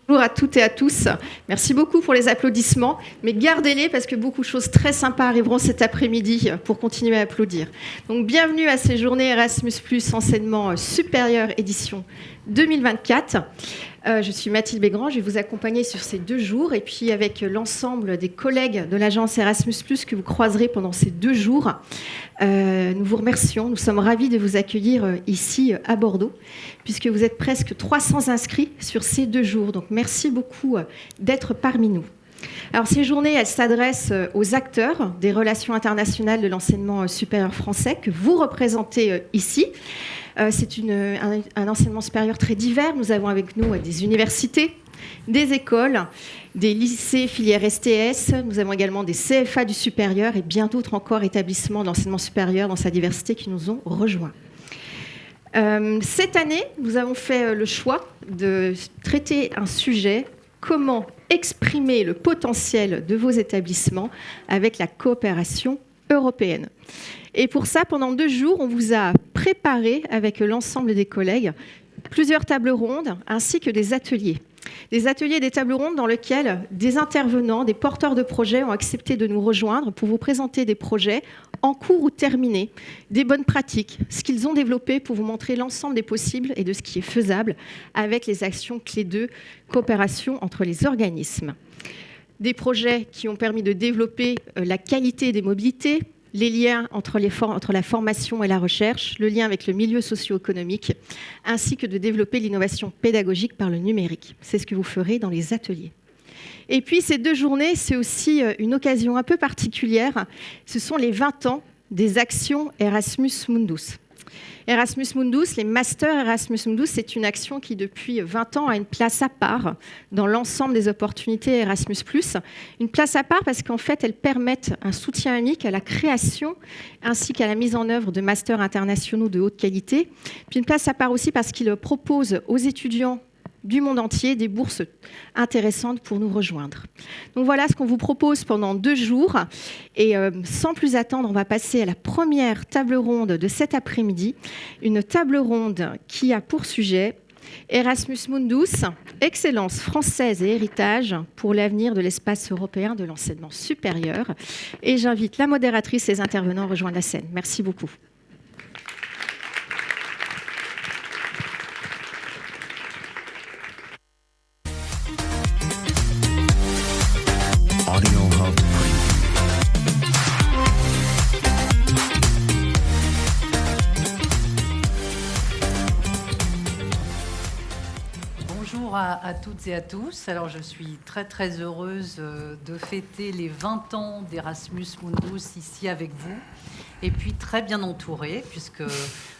Bonjour à toutes et à tous. Merci beaucoup pour les applaudissements, mais gardez-les parce que beaucoup de choses très sympas arriveront cet après-midi pour continuer à applaudir. Donc bienvenue à ces journées Erasmus+, enseignement supérieur édition 2024. Je suis Mathilde Bégrand, je vais vous accompagner sur ces 2 jours et puis avec l'ensemble des collègues de l'agence Erasmus+, que vous croiserez pendant ces 2 jours. Nous vous remercions, nous sommes ravis de vous accueillir ici à Bordeaux, puisque vous êtes presque 300 inscrits sur ces 2 jours. Donc merci beaucoup d'être parmi nous. Alors ces journées, elles s'adressent aux acteurs des relations internationales de l'enseignement supérieur français que vous représentez ici. C'est un enseignement supérieur très divers. Nous avons avec nous des universités, des écoles, des lycées filières STS. Nous avons également des CFA du supérieur et bien d'autres encore établissements d'enseignement supérieur dans sa diversité qui nous ont rejoints. Cette année, nous avons fait le choix de traiter un sujet: comment exprimer le potentiel de vos établissements avec la coopération européenne. Et pour ça, pendant 2 jours, on vous a préparé avec l'ensemble des collègues plusieurs tables rondes ainsi que des ateliers. Des ateliers et des tables rondes dans lesquels des intervenants, des porteurs de projets ont accepté de nous rejoindre pour vous présenter des projets en cours ou terminés, des bonnes pratiques, ce qu'ils ont développé pour vous montrer l'ensemble des possibles et de ce qui est faisable avec les actions clés de coopération entre les organismes. Des projets qui ont permis de développer la qualité des mobilités, les liens entre la formation et la recherche, le lien avec le milieu socio-économique, ainsi que de développer l'innovation pédagogique par le numérique. C'est ce que vous ferez dans les ateliers. Et puis ces 2 journées, c'est aussi une occasion un peu particulière. Ce sont les 20 ans des actions Erasmus Mundus. Erasmus Mundus, les masters Erasmus Mundus, c'est une action qui, depuis 20 ans, a une place à part dans l'ensemble des opportunités Erasmus+. Une place à part parce qu'en fait, elles permettent un soutien unique à la création ainsi qu'à la mise en œuvre de masters internationaux de haute qualité. Puis une place à part aussi parce qu'ils proposent aux étudiants du monde entier des bourses intéressantes pour nous rejoindre. Donc voilà ce qu'on vous propose pendant 2 jours. Et sans plus attendre, on va passer à la première table ronde de cet après-midi. Une table ronde qui a pour sujet Erasmus Mundus, excellence française et héritage pour l'avenir de l'espace européen de l'enseignement supérieur. Et j'invite la modératrice et les intervenants à rejoindre la scène. Merci beaucoup. Bonjour à toutes et à tous. Alors, je suis très heureuse de fêter les 20 ans d'Erasmus Mundus ici avec vous. Et puis très bien entourée, puisque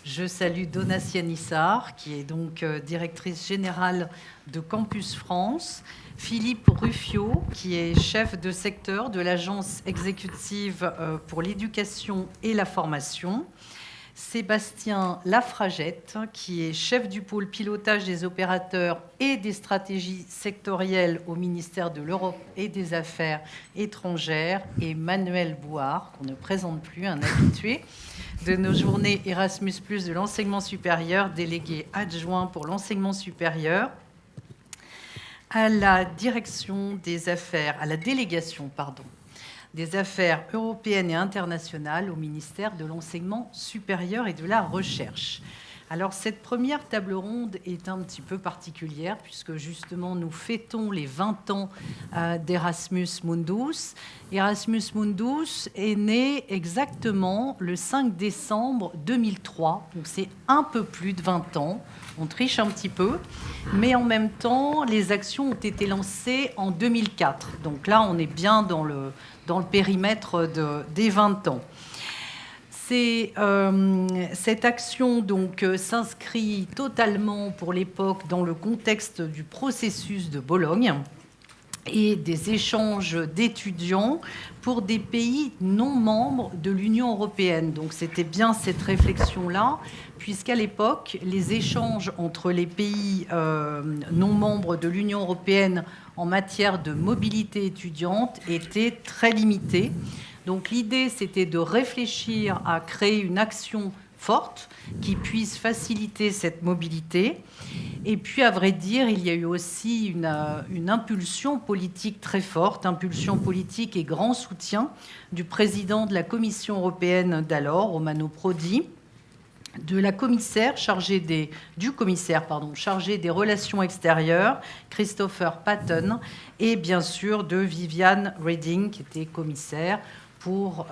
je salue Donatien Nissard, qui est donc directrice générale de Campus France, Philippe Ruffio, qui est chef de secteur de l'agence exécutive pour l'éducation et la formation, Sébastien Lafragette, qui est chef du pôle pilotage des opérateurs et des stratégies sectorielles au ministère de l'Europe et des Affaires étrangères, et Manuel Bouard, qu'on ne présente plus, un habitué de nos journées Erasmus+, de l'enseignement supérieur, délégué adjoint pour l'enseignement supérieur à la délégation des affaires européennes et internationales au ministère de l'enseignement supérieur et de la recherche. Alors, cette première table ronde est un petit peu particulière puisque, justement, nous fêtons les 20 ans d'Erasmus Mundus. Erasmus Mundus est né exactement le 5 décembre 2003, donc c'est un peu plus de 20 ans. On triche un petit peu, mais en même temps, les actions ont été lancées en 2004. Donc là, on est bien dans le périmètre des 20 ans. Cette action donc s'inscrit totalement pour l'époque dans le contexte du processus de Bologne et des échanges d'étudiants pour des pays non membres de l'Union européenne. Donc c'était bien cette réflexion-là, puisqu'à l'époque, les échanges entre les pays non membres de l'Union européenne en matière de mobilité étudiante étaient très limités. Donc l'idée, c'était de réfléchir à créer une action forte qui puisse faciliter cette mobilité. Et puis, à vrai dire, il y a eu aussi une impulsion politique très forte, impulsion politique et grand soutien du président de la Commission européenne d'alors, Romano Prodi, du commissaire chargé des relations extérieures, Christopher Patten, et bien sûr de Viviane Reding, qui était commissaire pour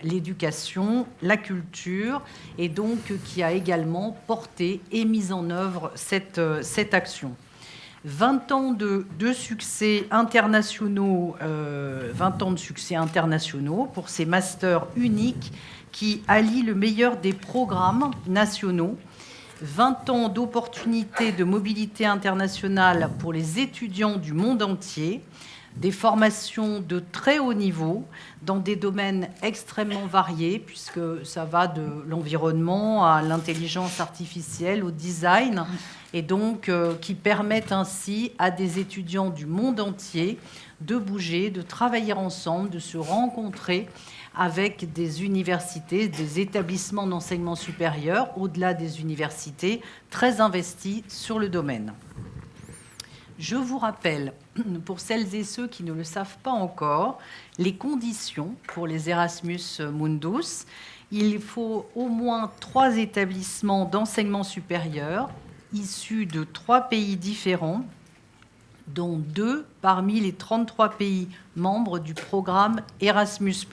l'éducation, la culture, et donc qui a également porté et mis en œuvre cette action. 20 ans de succès internationaux, 20 ans de succès internationaux pour ces masters uniques qui allient le meilleur des programmes nationaux, 20 ans d'opportunités de mobilité internationale pour les étudiants du monde entier, des formations de très haut niveau dans des domaines extrêmement variés, puisque ça va de l'environnement à l'intelligence artificielle, au design, et donc qui permettent ainsi à des étudiants du monde entier de bouger, de travailler ensemble, de se rencontrer avec des universités, des établissements d'enseignement supérieur, au-delà des universités, très investis sur le domaine. Je vous rappelle, pour celles et ceux qui ne le savent pas encore, les conditions pour les Erasmus Mundus. Il faut au moins 3 établissements d'enseignement supérieur issus de 3 pays différents, dont 2 parmi les 33 pays membres du programme Erasmus+.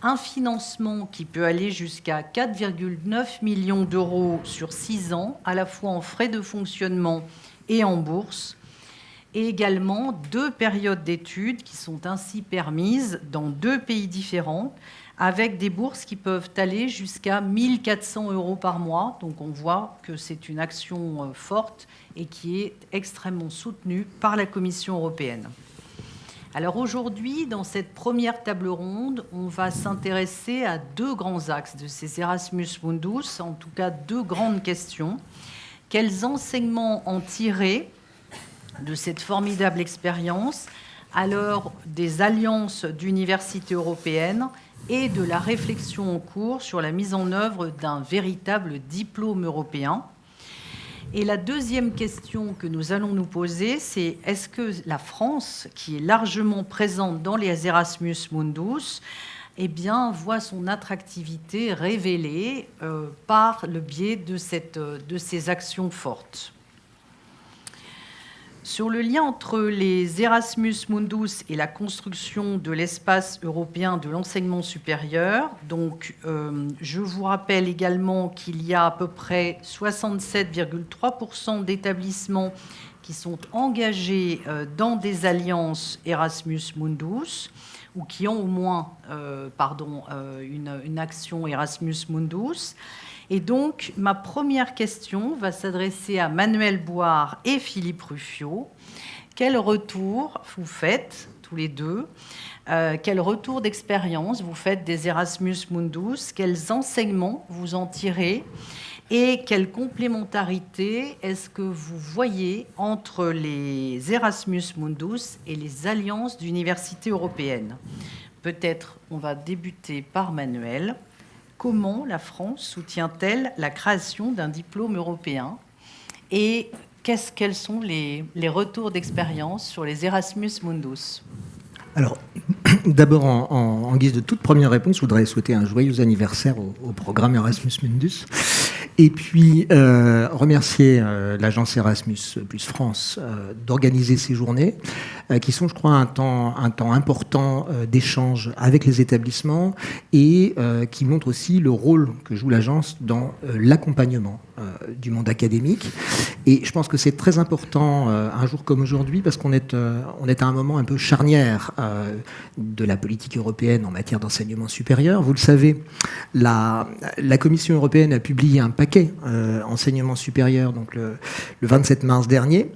Un financement qui peut aller jusqu'à 4,9 millions d'euros sur 6 ans, à la fois en frais de fonctionnement et en bourse, et également 2 périodes d'études qui sont ainsi permises dans 2 pays différents, avec des bourses qui peuvent aller jusqu'à 1 400 euros par mois. Donc on voit que c'est une action forte et qui est extrêmement soutenue par la Commission européenne. Alors aujourd'hui, dans cette première table ronde, on va s'intéresser à 2 grands axes de ces Erasmus Mundus, en tout cas 2 grandes questions. Quels enseignements en tirer de cette formidable expérience à l'heure des alliances d'universités européennes et de la réflexion en cours sur la mise en œuvre d'un véritable diplôme européen? Et la deuxième question que nous allons nous poser, c'est est-ce que la France, qui est largement présente dans les Erasmus Mundus, voit son attractivité révélée par le biais de ces actions fortes. Sur le lien entre les Erasmus Mundus et la construction de l'espace européen de l'enseignement supérieur, je vous rappelle également qu'il y a à peu près 67,3% d'établissements qui sont engagés dans des alliances Erasmus Mundus, ou qui ont au moins une action Erasmus Mundus. Et donc, ma première question va s'adresser à Manuel Boire et Philippe Ruffiot. Quel retour vous faites, tous les deux, quel retour d'expérience vous faites des Erasmus Mundus? Quels enseignements vous en tirez? Et quelle complémentarité est-ce que vous voyez entre les Erasmus Mundus et les alliances d'universités européennes? Peut-être on va débuter par Manuel. Comment la France soutient-elle la création d'un diplôme européen? Et quels sont les retours d'expérience sur les Erasmus Mundus? Alors, d'abord, en guise de toute première réponse, je voudrais souhaiter un joyeux anniversaire au programme Erasmus Mundus. Et puis, remercier l'agence Erasmus plus France d'organiser ces journées, qui sont, je crois, un temps important d'échange avec les établissements et qui montrent aussi le rôle que joue l'agence dans l'accompagnement du monde académique. Et je pense que c'est très important un jour comme aujourd'hui, parce qu'on est à un moment un peu charnière de la politique européenne en matière d'enseignement supérieur. Vous le savez, la Commission européenne a publié un paquet enseignement supérieur donc le 27 mars dernier,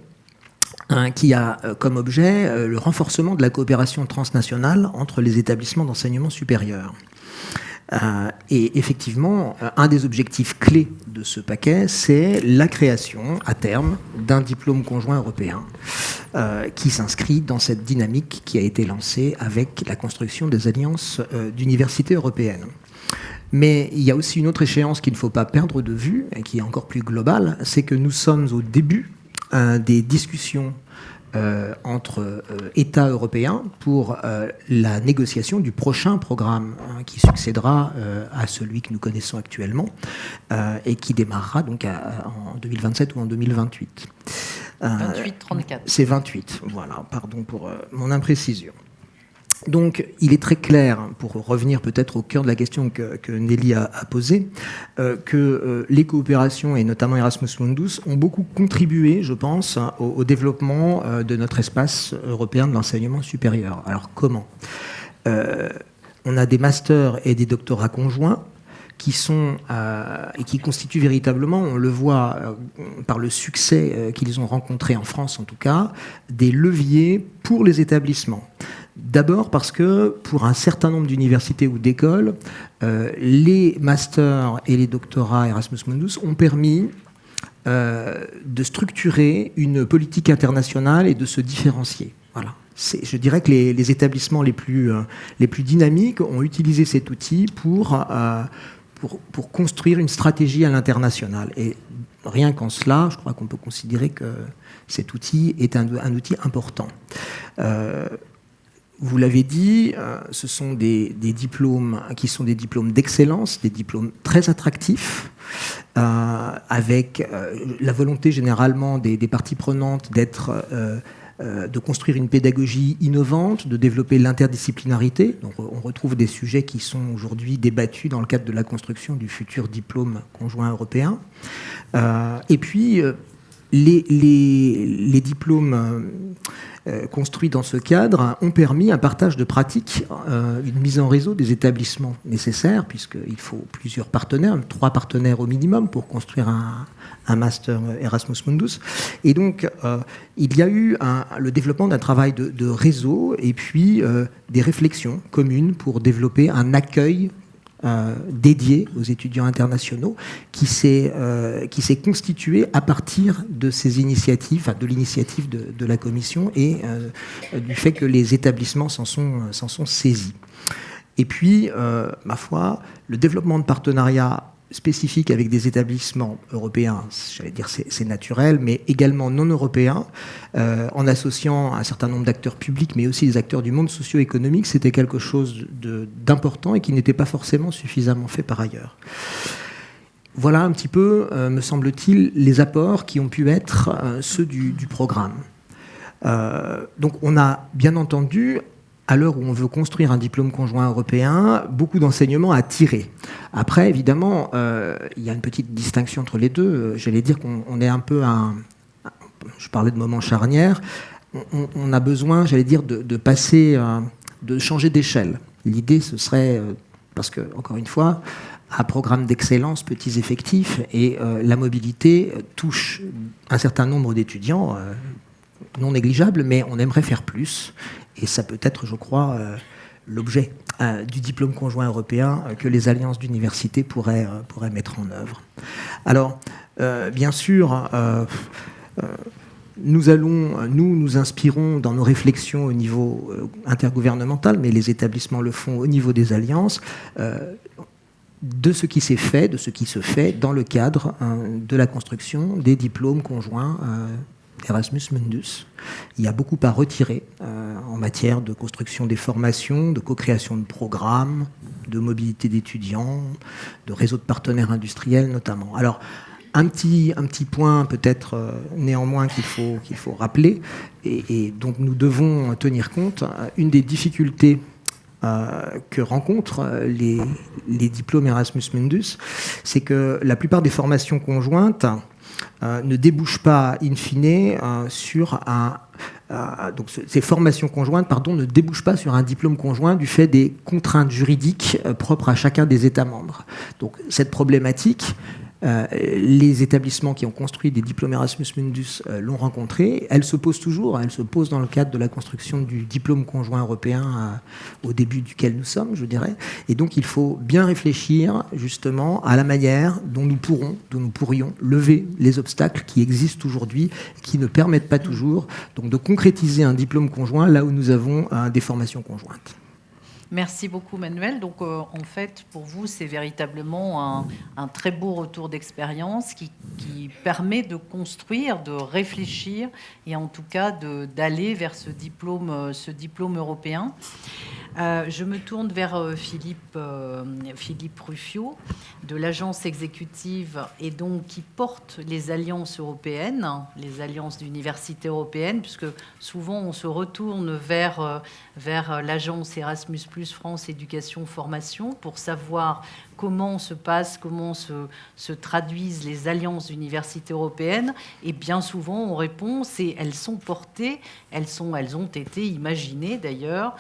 qui a comme objet le renforcement de la coopération transnationale entre les établissements d'enseignement supérieur. Et effectivement, un des objectifs clés de ce paquet, c'est la création, à terme, d'un diplôme conjoint européen qui s'inscrit dans cette dynamique qui a été lancée avec la construction des alliances d'universités européennes. Mais il y a aussi une autre échéance qu'il ne faut pas perdre de vue, et qui est encore plus globale, c'est que nous sommes au début des discussions entre États européens pour la négociation du prochain programme qui succédera à celui que nous connaissons actuellement et qui démarrera donc en 2027 ou en 2028. 28-34. C'est 28, voilà, pardon pour mon imprécision. Donc, il est très clair, pour revenir peut-être au cœur de la question que Nelly a posée, que les coopérations, et notamment Erasmus Mundus, ont beaucoup contribué, je pense, au développement de notre espace européen de l'enseignement supérieur. Alors, comment ? On a des masters et des doctorats conjoints qui sont et qui constituent véritablement, on le voit par le succès qu'ils ont rencontré en France en tout cas, des leviers pour les établissements. D'abord parce que pour un certain nombre d'universités ou d'écoles, les masters et les doctorats Erasmus Mundus ont permis de structurer une politique internationale et de se différencier. Voilà. Je dirais que les établissements les plus dynamiques ont utilisé cet outil pour construire une stratégie à l'international. Et rien qu'en cela, je crois qu'on peut considérer que cet outil est un outil important. Vous l'avez dit, ce sont des diplômes qui sont des diplômes d'excellence, des diplômes très attractifs, avec la volonté généralement des parties prenantes de construire une pédagogie innovante, de développer l'interdisciplinarité. Donc, on retrouve des sujets qui sont aujourd'hui débattus dans le cadre de la construction du futur diplôme conjoint européen. Et puis, les diplômes construits dans ce cadre ont permis un partage de pratiques, une mise en réseau des établissements nécessaires, puisqu'il faut plusieurs partenaires, 3 partenaires au minimum pour construire un master Erasmus Mundus. Et donc, il y a eu le développement d'un travail de réseau et puis des réflexions communes pour développer un accueil dédié aux étudiants internationaux qui s'est constitué à partir de ces initiatives, enfin de l'initiative de la Commission et du fait que les établissements s'en sont saisis. Et puis, ma foi, le développement de partenariats spécifiques avec des établissements européens, j'allais dire c'est naturel, mais également non européens, en associant un certain nombre d'acteurs publics, mais aussi des acteurs du monde socio-économique, c'était quelque chose d'important et qui n'était pas forcément suffisamment fait par ailleurs. Voilà un petit peu, me semble-t-il, les apports qui ont pu être ceux du programme. Donc on a bien entendu, à l'heure où on veut construire un diplôme conjoint européen, beaucoup d'enseignements à tirer. Après, évidemment, il y a une petite distinction entre les deux. J'allais dire qu'on est un peu je parlais de moment charnière. On a besoin, j'allais dire, de passer, de changer d'échelle. L'idée, ce serait, parce que, encore une fois, un programme d'excellence, petits effectifs, et la mobilité touche un certain nombre d'étudiants, non négligeable, mais on aimerait faire plus. Et ça peut être, je crois, l'objet du diplôme conjoint européen que les alliances d'universités pourraient mettre en œuvre. Alors, bien sûr, nous inspirons dans nos réflexions au niveau intergouvernemental, mais les établissements le font au niveau des alliances, de ce qui s'est fait, de ce qui se fait dans le cadre de la construction des diplômes conjoints Erasmus Mundus. Il y a beaucoup à retirer en matière de construction des formations, de co-création de programmes, de mobilité d'étudiants, de réseaux de partenaires industriels notamment. Alors, un petit point peut-être néanmoins qu'il faut rappeler et dont nous devons tenir compte, une des difficultés que rencontrent les diplômes Erasmus Mundus, c'est que la plupart des formations conjointes ne débouchent pas, in fine, sur donc ces formations conjointes, ne débouchent pas sur un diplôme conjoint du fait des contraintes juridiques propres à chacun des États membres. Donc cette problématique, les établissements qui ont construit des diplômes Erasmus Mundus l'ont rencontrée. Elle se pose toujours, elle se pose dans le cadre de la construction du diplôme conjoint européen au début duquel nous sommes, je dirais. Et donc il faut bien réfléchir justement à la manière dont nous pourrions lever les obstacles qui existent aujourd'hui, qui ne permettent pas toujours donc de concrétiser un diplôme conjoint là où nous avons des formations conjointes. Merci beaucoup Manuel. Donc en fait pour vous c'est véritablement un très beau retour d'expérience qui permet de construire, de réfléchir et en tout cas d'aller vers ce diplôme européen. Je me tourne vers Philippe Ruffiot de l'agence exécutive et donc qui porte les alliances européennes, les alliances d'universités européennes, puisque souvent on se retourne vers l'agence Erasmus+ France Éducation Formation pour savoir comment se traduisent les alliances d'universités européennes. Et bien souvent, on répond, elles sont portées, elles ont été imaginées d'ailleurs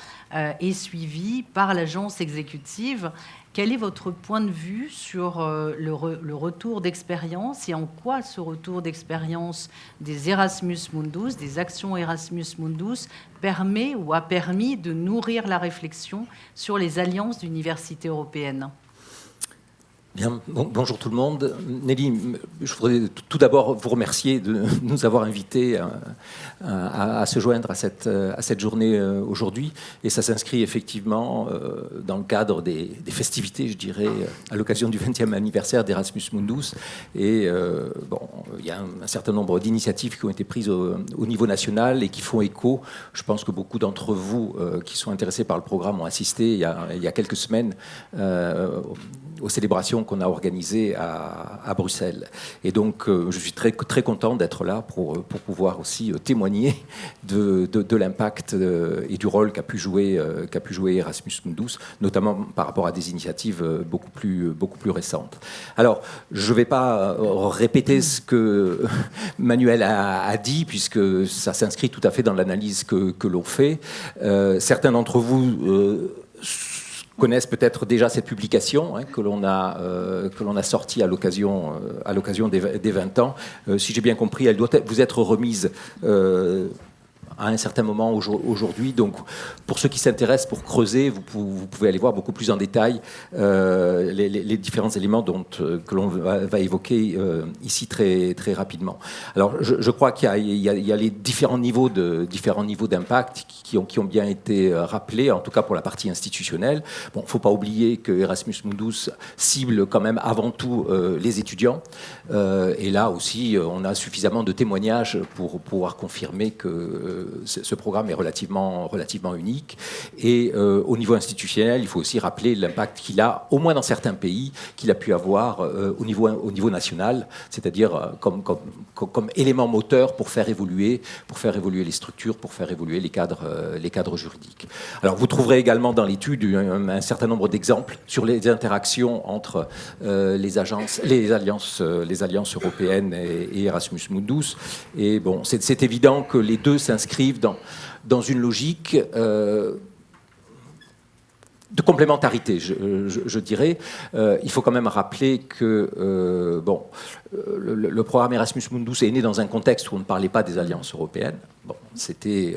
et suivies par l'agence exécutive. Quel est votre point de vue sur le retour d'expérience et en quoi ce retour d'expérience des Erasmus Mundus, des actions Erasmus Mundus, permet ou a permis de nourrir la réflexion sur les alliances d'universités européennes ? Bien, bonjour tout le monde. Nelly, je voudrais tout d'abord vous remercier de nous avoir invités à se joindre à cette journée aujourd'hui. Et ça s'inscrit effectivement dans le cadre des festivités, je dirais, à l'occasion du 20e anniversaire d'Erasmus Mundus. Et il y a un certain nombre d'initiatives qui ont été prises au niveau national et qui font écho. Je pense que beaucoup d'entre vous qui sont intéressés par le programme ont assisté il y a quelques semaines aux célébrations qu'on a organisées à Bruxelles. Et donc, je suis très, très content d'être là pour pouvoir aussi témoigner de l'impact et du rôle qu'a pu jouer Erasmus Mundus, notamment par rapport à des initiatives beaucoup plus récentes. Alors, je ne vais pas répéter ce que Manuel a dit, puisque ça s'inscrit tout à fait dans l'analyse que l'on fait. Certains d'entre vous connaissent peut-être déjà cette publication que l'on a sortie à l'occasion des 20 ans. Si j'ai bien compris, elle doit vous être remise à un certain moment aujourd'hui. Donc, pour ceux qui s'intéressent, pour creuser, vous pouvez aller voir beaucoup plus en détail les différents éléments que l'on va évoquer ici très, très rapidement. Alors, je crois qu'il y a les différents niveaux d'impact qui ont bien été rappelés, en tout cas pour la partie institutionnelle. Bon, il ne faut pas oublier que Erasmus Mundus cible quand même avant tout les étudiants. Et là aussi, on a suffisamment de témoignages pour pouvoir confirmer que ce programme est relativement unique. Et au niveau institutionnel, il faut aussi rappeler l'impact qu'il a, au moins dans certains pays, qu'il a pu avoir au niveau national, c'est-à-dire comme élément moteur pour faire évoluer les structures, pour faire évoluer les cadres juridiques. Alors vous trouverez également dans l'étude un certain nombre d'exemples sur les interactions entre les alliances européennes et Erasmus Mundus. Et bon, c'est évident que les deux s'inscrivent dans une logique de complémentarité, je dirais. Il faut quand même rappeler que le programme Erasmus Mundus est né dans un contexte où on ne parlait pas des alliances européennes. Bon, c'était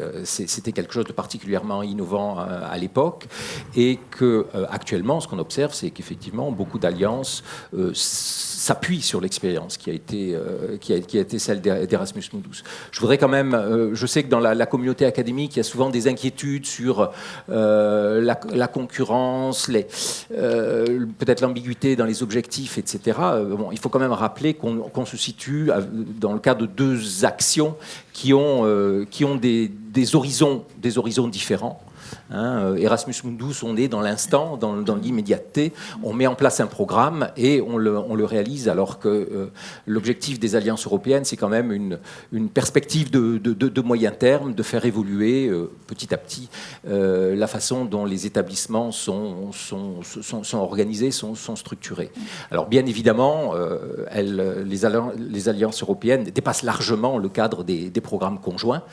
quelque chose de particulièrement innovant à l'époque, et que actuellement, ce qu'on observe, c'est qu'effectivement, beaucoup d'alliances s'appuient sur l'expérience qui a été celle d'Erasmus Mundus. Je voudrais quand même, je sais que dans la communauté académique, il y a souvent des inquiétudes sur la concurrence, peut-être l'ambiguïté dans les objectifs, etc. Bon, il faut quand même rappeler qu'on se situe dans le cadre de deux actions qui ont des horizons différents. Erasmus Mundus, on est dans l'instant, dans l'immédiateté, on met en place un programme et on le réalise, alors que l'objectif des alliances européennes, c'est quand même une perspective de moyen terme, de faire évoluer petit à petit la façon dont les établissements sont organisés, sont structurés. Alors bien évidemment, les alliances européennes dépassent largement le cadre des programmes conjoints.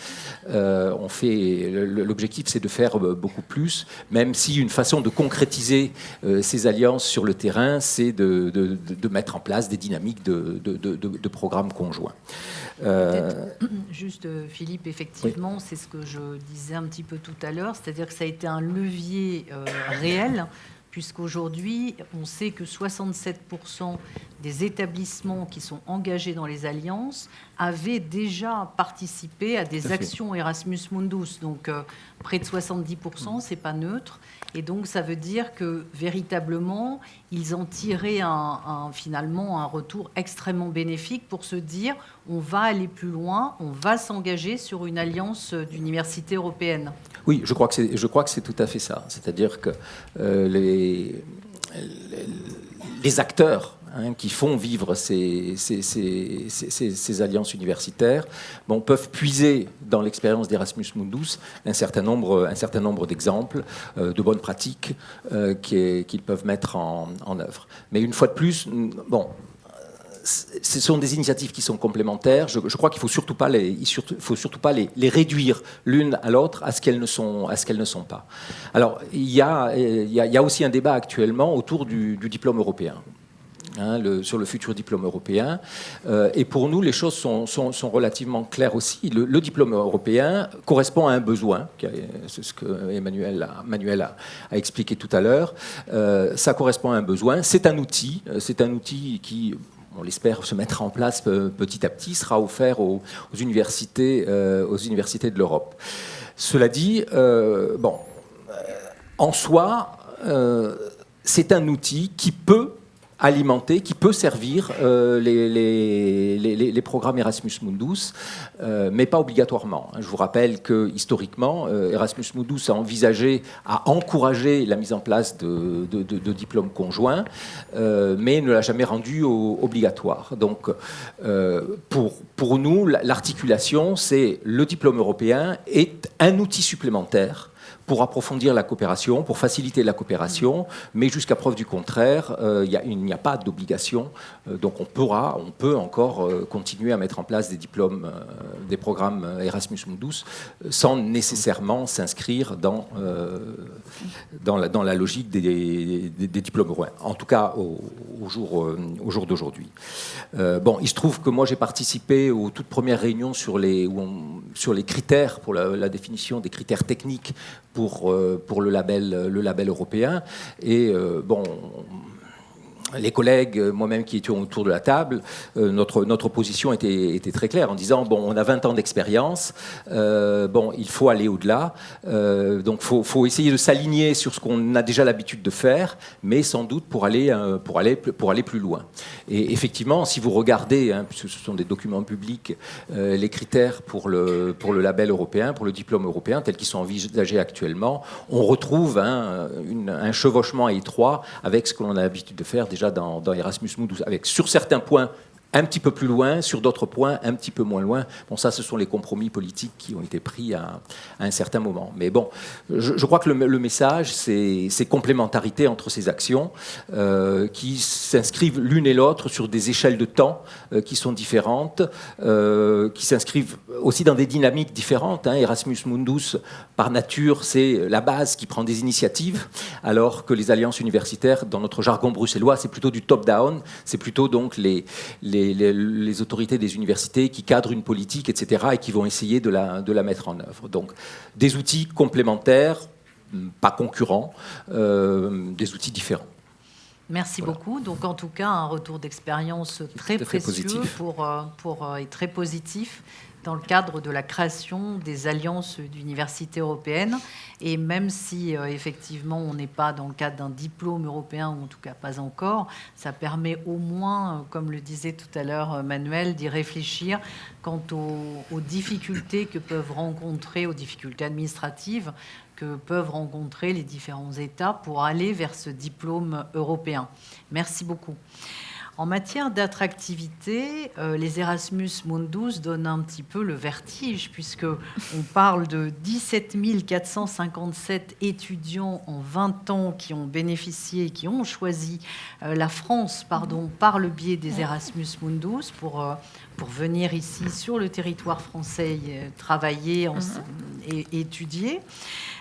L'objectif, c'est de faire beaucoup plus, même si une façon de concrétiser ces alliances sur le terrain, c'est de mettre en place des dynamiques de programmes conjoints. Juste, Philippe, effectivement, oui. C'est ce que je disais un petit peu tout à l'heure, c'est-à-dire que ça a été un levier réel puisqu'aujourd'hui, on sait que 67% des établissements qui sont engagés dans les alliances avaient déjà participé à des actions Erasmus Mundus. Donc, près de 70%, c'est pas neutre. Et donc, ça veut dire que, véritablement, ils en tiraient finalement un retour extrêmement bénéfique pour se dire on va aller plus loin, on va s'engager sur une alliance d'universités européennes. Oui, je crois que c'est tout à fait ça. C'est-à-dire que les acteurs qui font vivre ces alliances universitaires peuvent puiser dans l'expérience d'Erasmus Mundus un certain nombre d'exemples, de bonnes pratiques qu'ils peuvent mettre en œuvre. Mais une fois de plus, ce sont des initiatives qui sont complémentaires. Je crois qu'il ne faut surtout pas les réduire l'une à l'autre à ce qu'elles ne sont pas. Alors, il y a aussi un débat actuellement autour du diplôme européen. Sur le futur diplôme européen. Et pour nous, les choses sont relativement claires aussi. Le diplôme européen correspond à un besoin, c'est ce que Emmanuel a expliqué tout à l'heure. Ça correspond à un besoin. C'est un outil qui, on l'espère, se mettra en place petit à petit, sera offert aux universités de l'Europe. Cela dit, en soi, c'est un outil qui peut alimenter, qui peut servir les programmes Erasmus Mundus, mais pas obligatoirement. Je vous rappelle que historiquement, Erasmus Mundus a encouragé la mise en place de diplômes conjoints, mais ne l'a jamais rendu obligatoire. Donc, pour nous, l'articulation, c'est le diplôme européen est un outil supplémentaire pour approfondir la coopération, pour faciliter la coopération, mais jusqu'à preuve du contraire, il n'y a pas d'obligation. Donc on peut encore continuer à mettre en place des diplômes, des programmes Erasmus Mundus, sans nécessairement s'inscrire dans la logique des diplômes européens. En tout cas, au jour d'aujourd'hui. Il se trouve que moi j'ai participé aux toutes premières réunions sur les critères, pour la définition des critères techniques pour le label européen. Et les collègues, moi-même qui étions autour de la table, notre position était très claire en disant on a 20 ans d'expérience, il faut aller au-delà, donc faut essayer de s'aligner sur ce qu'on a déjà l'habitude de faire, mais sans doute pour aller plus loin. Et effectivement, si vous regardez, puisque ce sont des documents publics, les critères pour le label européen, pour le diplôme européen, tels qu'ils sont envisagés actuellement, on retrouve un chevauchement étroit avec ce que l'on a l'habitude de faire déjà dans Erasmus Mundus, avec sur certains points un petit peu plus loin, sur d'autres points un petit peu moins loin. Ça, ce sont les compromis politiques qui ont été pris à un certain moment. Mais je crois que le message, c'est complémentarité entre ces actions qui s'inscrivent l'une et l'autre sur des échelles de temps qui sont différentes, qui s'inscrivent aussi dans des dynamiques différentes. Erasmus Mundus, par nature, c'est la base qui prend des initiatives, alors que les alliances universitaires, dans notre jargon bruxellois, c'est plutôt du top-down, c'est plutôt donc les autorités des universités qui cadrent une politique, etc., et qui vont essayer de la mettre en œuvre. Donc, des outils complémentaires, pas concurrents, des outils différents. Merci beaucoup. Donc, en tout cas, un retour d'expérience très précieux et très positif dans le cadre de la création des alliances d'universités européennes. Et même si, effectivement, on n'est pas dans le cadre d'un diplôme européen, ou en tout cas pas encore, ça permet au moins, comme le disait tout à l'heure Manuel, d'y réfléchir quant aux difficultés que peuvent rencontrer, aux difficultés administratives que peuvent rencontrer les différents États pour aller vers ce diplôme européen. Merci beaucoup. En matière d'attractivité, les Erasmus Mundus donnent un petit peu le vertige, puisqu'on parle de 17 457 étudiants en 20 ans qui ont bénéficié, qui ont choisi la France par le biais des Erasmus Mundus pour venir ici sur le territoire français travailler et étudier.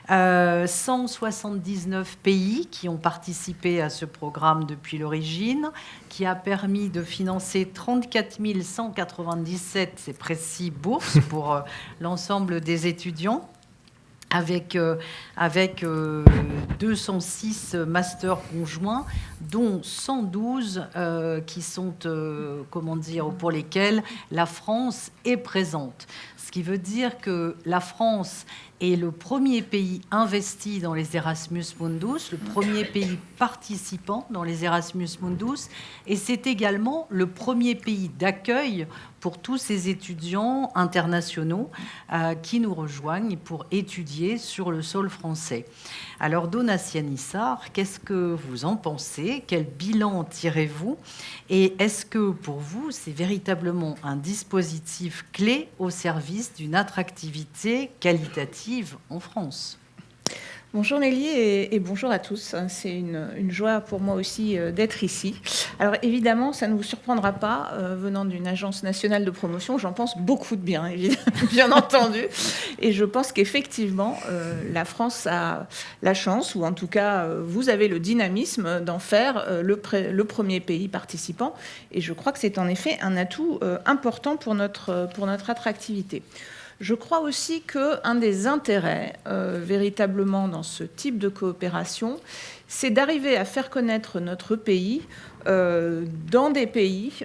179 pays qui ont participé à ce programme depuis l'origine, qui a permis de financer 34 197, c'est précis, bourses pour l'ensemble des étudiants. avec 206 masters conjoints, dont 112 qui sont, pour lesquels la France est présente. Ce qui veut dire que la France est le premier pays investi dans les Erasmus Mundus, le premier pays participant dans les Erasmus Mundus, et c'est également le premier pays d'accueil pour tous ces étudiants internationaux qui nous rejoignent pour étudier sur le sol français. Alors, Donna Sianissar, qu'est-ce que vous en pensez? Quel bilan tirez-vous? Et est-ce que, pour vous, c'est véritablement un dispositif clé au service d'une attractivité qualitative en France? Bonjour Nelly et bonjour à tous. C'est une joie pour moi aussi d'être ici. Alors évidemment, ça ne vous surprendra pas, venant d'une agence nationale de promotion, j'en pense beaucoup de bien, évidemment, bien entendu. Et je pense qu'effectivement, la France a la chance, ou en tout cas, vous avez le dynamisme d'en faire le premier pays participant. Et je crois que c'est en effet un atout important pour notre attractivité. Je crois aussi qu'un des intérêts véritablement dans ce type de coopération, c'est d'arriver à faire connaître notre pays dans des pays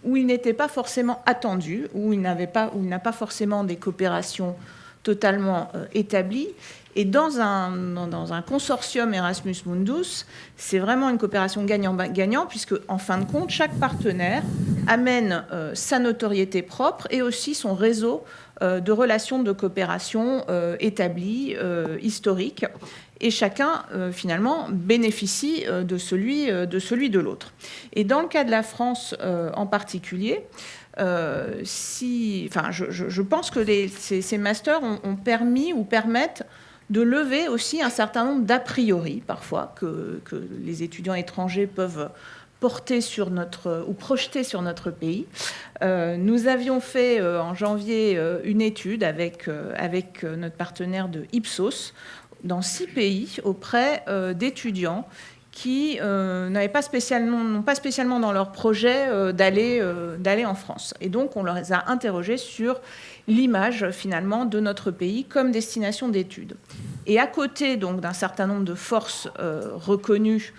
où il n'était pas forcément attendu, où il n'a pas forcément des coopérations totalement établies. Et dans un consortium Erasmus Mundus, c'est vraiment une coopération gagnant-gagnant, puisque, en fin de compte, chaque partenaire amène sa notoriété propre et aussi son réseau de relations de coopération établies, historiques. Et chacun, finalement, bénéficie de celui de l'autre. Et dans le cas de la France en particulier, je pense que ces masters ont permis ou permettent de lever aussi un certain nombre d'a priori, parfois, que les étudiants étrangers peuvent porter ou projeter sur notre pays. Nous avions fait en janvier une étude avec notre partenaire de Ipsos dans 6 pays auprès d'étudiants qui n'ont pas spécialement dans leur projet d'aller en France. Et donc, on les a interrogés sur l'image, finalement, de notre pays comme destination d'études. Et à côté, donc, d'un certain nombre de forces reconnues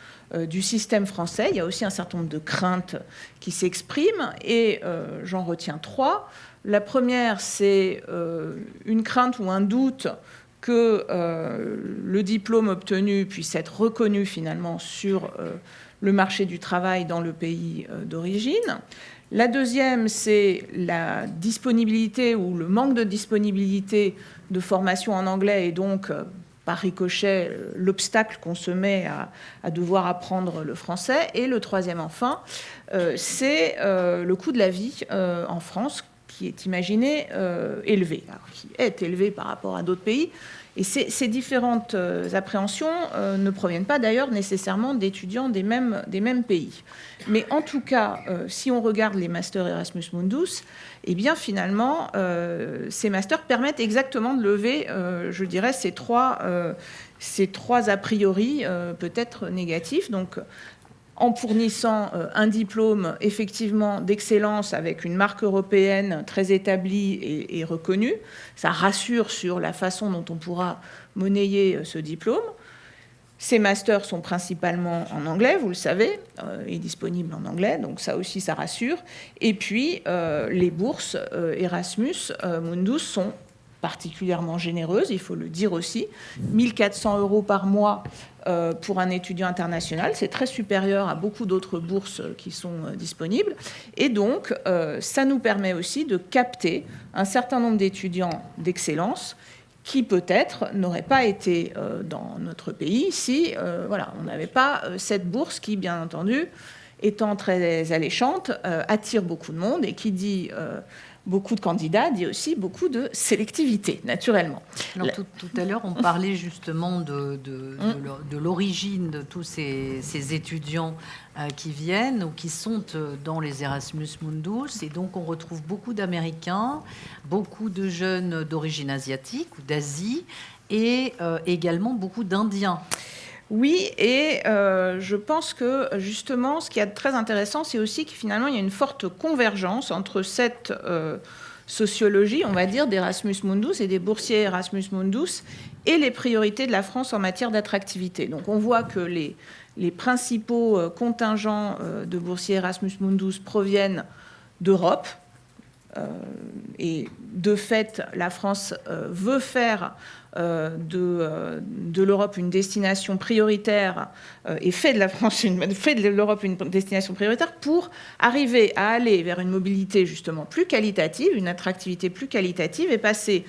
du système français, il y a aussi un certain nombre de craintes qui s'expriment, et j'en retiens 3. La première, c'est une crainte ou un doute que le diplôme obtenu puisse être reconnu finalement sur le marché du travail dans le pays d'origine. La deuxième, c'est la disponibilité ou le manque de disponibilité de formation en anglais, et donc par ricochet l'obstacle qu'on se met à devoir apprendre le français. Et le troisième, enfin, c'est le coût de la vie en France, qui est imaginé élevé, alors, qui est élevé par rapport à d'autres pays. Et ces différentes appréhensions ne proviennent pas d'ailleurs nécessairement d'étudiants des mêmes pays. Mais en tout cas, si on regarde les masters Erasmus Mundus, eh bien finalement, ces masters permettent exactement de lever, je dirais, ces trois a priori peut-être négatifs. Donc, en fournissant un diplôme effectivement d'excellence avec une marque européenne très établie et reconnue. Ça rassure sur la façon dont on pourra monnayer ce diplôme. Ces masters sont principalement en anglais, vous le savez, et disponibles en anglais, donc ça aussi, ça rassure. Et puis, les bourses Erasmus Mundus sont particulièrement généreuses, il faut le dire aussi. 1 400 € par mois pour un étudiant international, c'est très supérieur à beaucoup d'autres bourses qui sont disponibles. Et donc, ça nous permet aussi de capter un certain nombre d'étudiants d'excellence qui peut-être n'auraient pas été dans notre pays si on n'avait pas cette bourse qui, bien entendu, étant très alléchante, attire beaucoup de monde, et qui dit beaucoup de candidats dit aussi beaucoup de sélectivité, naturellement. Alors, tout à l'heure, on parlait justement de l'origine de tous ces étudiants qui viennent ou qui sont dans les Erasmus Mundus. Et donc, on retrouve beaucoup d'Américains, beaucoup de jeunes d'origine asiatique ou d'Asie, et également beaucoup d'Indiens. Oui, et je pense que justement, ce qui est très intéressant, c'est aussi que finalement, il y a une forte convergence entre cette sociologie, on va dire, d'Erasmus Mundus et des boursiers Erasmus Mundus et les priorités de la France en matière d'attractivité. Donc on voit que les principaux contingents de boursiers Erasmus Mundus proviennent d'Europe. Et de fait, la France veut faire de l'Europe une destination prioritaire et fait de l'Europe une destination prioritaire pour arriver à aller vers une mobilité justement plus qualitative, une attractivité plus qualitative et passer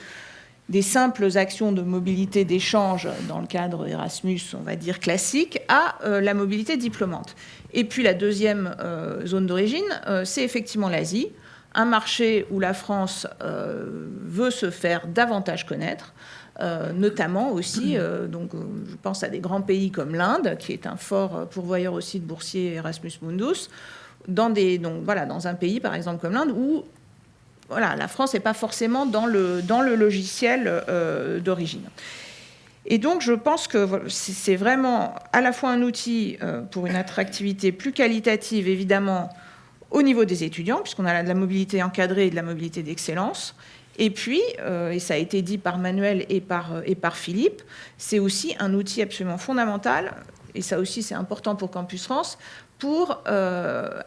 des simples actions de mobilité d'échange dans le cadre Erasmus, on va dire classique, à la mobilité diplômante. Et puis la deuxième zone d'origine, c'est effectivement l'Asie, un marché où la France veut se faire davantage connaître, notamment aussi, je pense à des grands pays comme l'Inde, qui est un fort pourvoyeur aussi de boursiers Erasmus Mundus, dans un pays, par exemple, comme l'Inde, où la France n'est pas forcément dans le logiciel d'origine. Et donc, je pense que c'est vraiment à la fois un outil pour une attractivité plus qualitative, évidemment, au niveau des étudiants, puisqu'on a de la mobilité encadrée et de la mobilité d'excellence. Et puis, et ça a été dit par Manuel et par Philippe, c'est aussi un outil absolument fondamental, et ça aussi c'est important pour Campus France, pour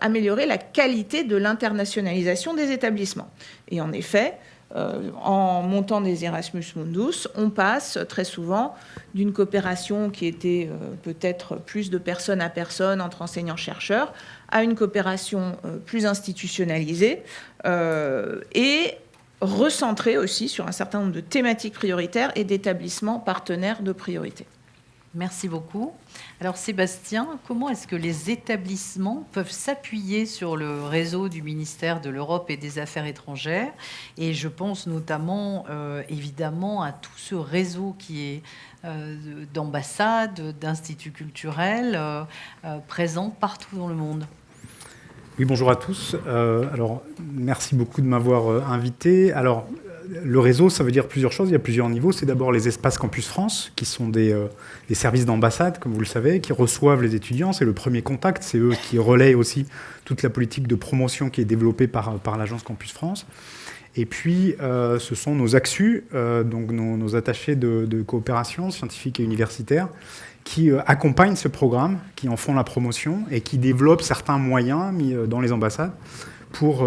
améliorer la qualité de l'internationalisation des établissements. Et en effet, en montant des Erasmus Mundus, on passe très souvent d'une coopération qui était peut-être plus de personne à personne entre enseignants-chercheurs à une coopération plus institutionnalisée et recentrée aussi sur un certain nombre de thématiques prioritaires et d'établissements partenaires de priorité. Merci beaucoup. Alors Sébastien, comment est-ce que les établissements peuvent s'appuyer sur le réseau du ministère de l'Europe et des Affaires étrangères ? Et je pense notamment, évidemment, à tout ce réseau qui est d'ambassades, d'instituts culturels présents partout dans le monde. Oui, bonjour à tous. Alors, merci beaucoup de m'avoir invité. Alors, le réseau, ça veut dire plusieurs choses. Il y a plusieurs niveaux. C'est d'abord les espaces Campus France, qui sont des services d'ambassade, comme vous le savez, qui reçoivent les étudiants. C'est le premier contact. C'est eux qui relaient aussi toute la politique de promotion qui est développée par l'agence Campus France. Et puis, ce sont nos AXU, donc nos attachés de coopération scientifique et universitaire, qui accompagnent ce programme, qui en font la promotion et qui développent certains moyens mis dans les ambassades pour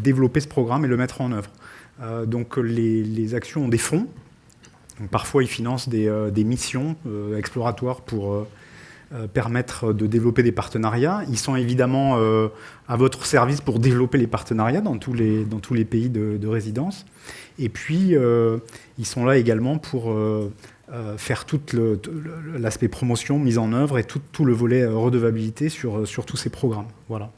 développer ce programme et le mettre en œuvre. Donc les actions ont des fonds. Donc, parfois, ils financent des missions exploratoires pour permettre de développer des partenariats. Ils sont évidemment à votre service pour développer les partenariats dans tous les pays de résidence. Et puis, ils sont là également pour faire tout l'aspect promotion, mise en œuvre et tout le volet redevabilité sur tous ces programmes. Voilà.